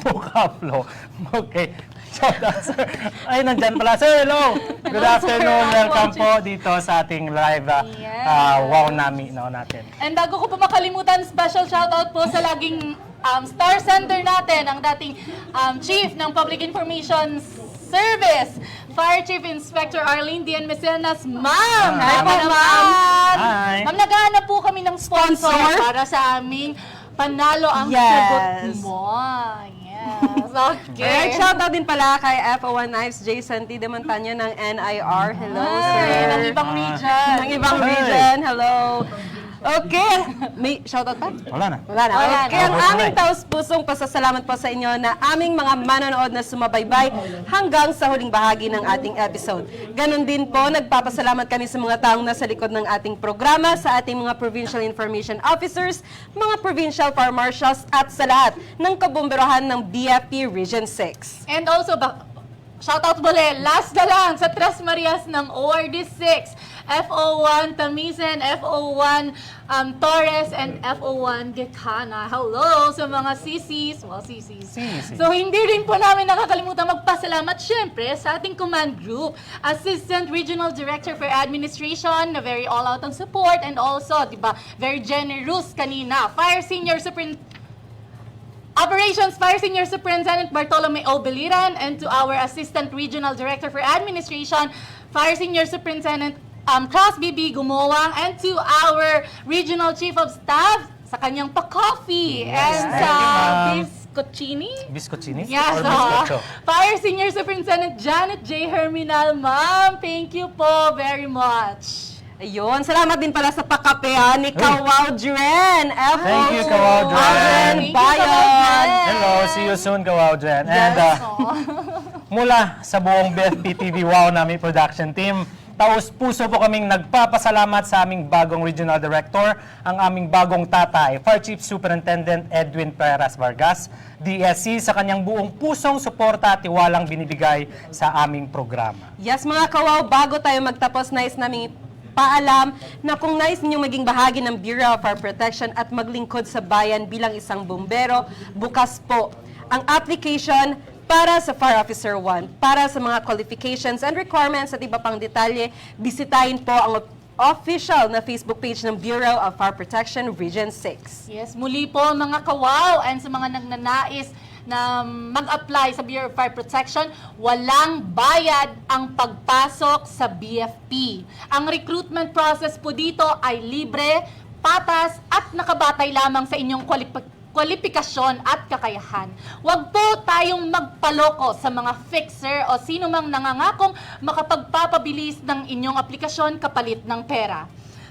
Bukaplo. Okay, shoutout sir. Ay, nandyan pala. Sir, hello! Good afternoon. Welcome po dito sa ating live Wow Nami natin. And bago ko pa makalimutan, special shoutout po sa laging Star Center natin, ang dating Chief ng Public Information Service, Fire Chief Inspector Arlene Dian Mecenas. Ma'am! Hi po, ma'am! Hi! Ma'am, naghahanap po kami ng sponsor para sa aming panalo ang sagot mo. Yes, okay. Alright, shoutout din pala kay FO1 Knives, Jason T. de Montaña ng NIR. Hello, sir. Ng ibang region. Ng ibang region. Hello. Okay. May shoutout pa? Wala na. Wala na. Okay, ang aming taus-pusong pasasalamat po sa inyo na aming mga manonood na sumabaybay hanggang sa huling bahagi ng ating episode. Ganon din po, nagpapasalamat kami sa mga taong nasa likod ng ating programa, sa ating mga Provincial Information Officers, mga Provincial Fire Marshals, at sa lahat ng kabumberohan ng BFP Region 6. And also, shoutout muli, last na lang sa Tres Marias ng ORD 6. FO1 Tamisen, FO1 Torres, and FO1 Gekana. Hello sa mga CCs. Well, CCs. So, hindi rin po namin nakakalimutan magpasalamat syempre sa ating command group. Assistant Regional Director for Administration na very all-out ang support and also, di ba, very generous kanina. Fire Senior Operations Fire Senior Superintendent Bartolome O. Beliran, and to our Assistant Regional Director for Administration, Fire Senior Superintendent Cross BB Gumowang, and to our Regional Chief of Staff sa kanyang pa-coffee and sa Biscochini? Yes, Or Biscocho? Fire Senior Superintendent Janet J. Herminal. Ma'am, thank you po very much. Ayun, salamat din pala sa pakapehan ni Kawaw Dren. Thank you, Kawaw Dren. Bayon. Hello, see you soon, Kawaw Dren. And mula sa buong BFP TV Wow Nami production team, taus-puso po kaming nagpapasalamat sa aming bagong Regional Director, ang aming bagong tatay, Fire Chief Superintendent Edwin Peras Vargas, DSC, sa kanyang buong pusong suporta at tiwalang binibigay sa aming programa. Yes, mga kawaw, bago tayo magtapos, nais namin paalam na kung nais ninyong maging bahagi ng Bureau of Fire Protection at maglingkod sa bayan bilang isang bumbero, bukas po ang application para sa Fire Officer 1. Para sa mga qualifications and requirements at iba pang detalye, bisitahin po ang official na Facebook page ng Bureau of Fire Protection Region 6. Yes, muli po mga kawaw and sa mga nagnanais na mag-apply sa Bureau of Fire Protection, walang bayad ang pagpasok sa BFP. Ang recruitment process po dito ay libre, patas at nakabatay lamang sa inyong kwalifikasyon at kakayahan. Huwag po tayong magpaloko sa mga fixer o sino mang nangangakong makapagpapabilis ng inyong aplikasyon kapalit ng pera.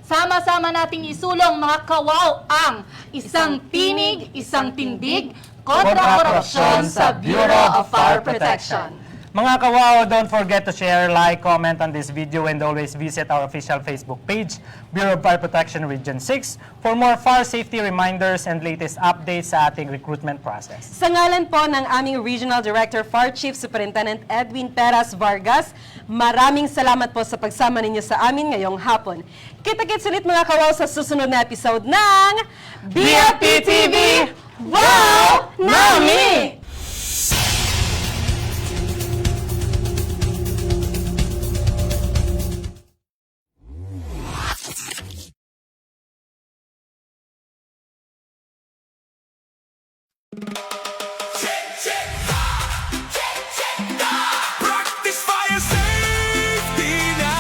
Sama-sama nating isulong mga kawaw ang isang tinig, isang tindig kontra korupsyon sa Bureau of Fire Protection. Mga kawaw, don't forget to share, like, comment on this video, and always visit our official Facebook page, Bureau of Fire Protection Region 6, for more fire safety reminders and latest updates sa ating recruitment process. Sa ngalan po ng aming Regional Director, Fire Chief Superintendent Edwin Peras Vargas, maraming salamat po sa pagsama ninyo sa amin ngayong hapon. Kita-kits ulit mga kawaw sa susunod na episode ng BFP TV! Wow! Nami! Practice fire safety na.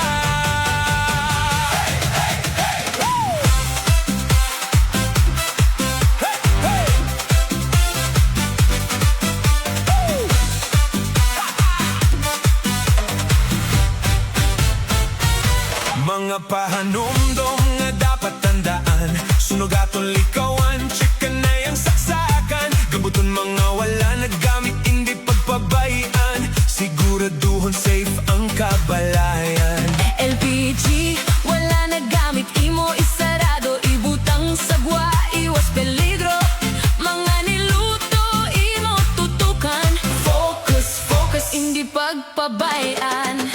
Mga pahanumdom nga dapat tandaan, sunugaton likawan, chika na yung saksakan, gabuton mga wala nagamit, hindi pagpabayaan, siguraduhon safe ang kabalayan. LPG, wala nagamit, imo isarado, ibutang sagwa, iwas peligro, mga niluto, imo tutukan, focus, focus, hindi pagpabayaan.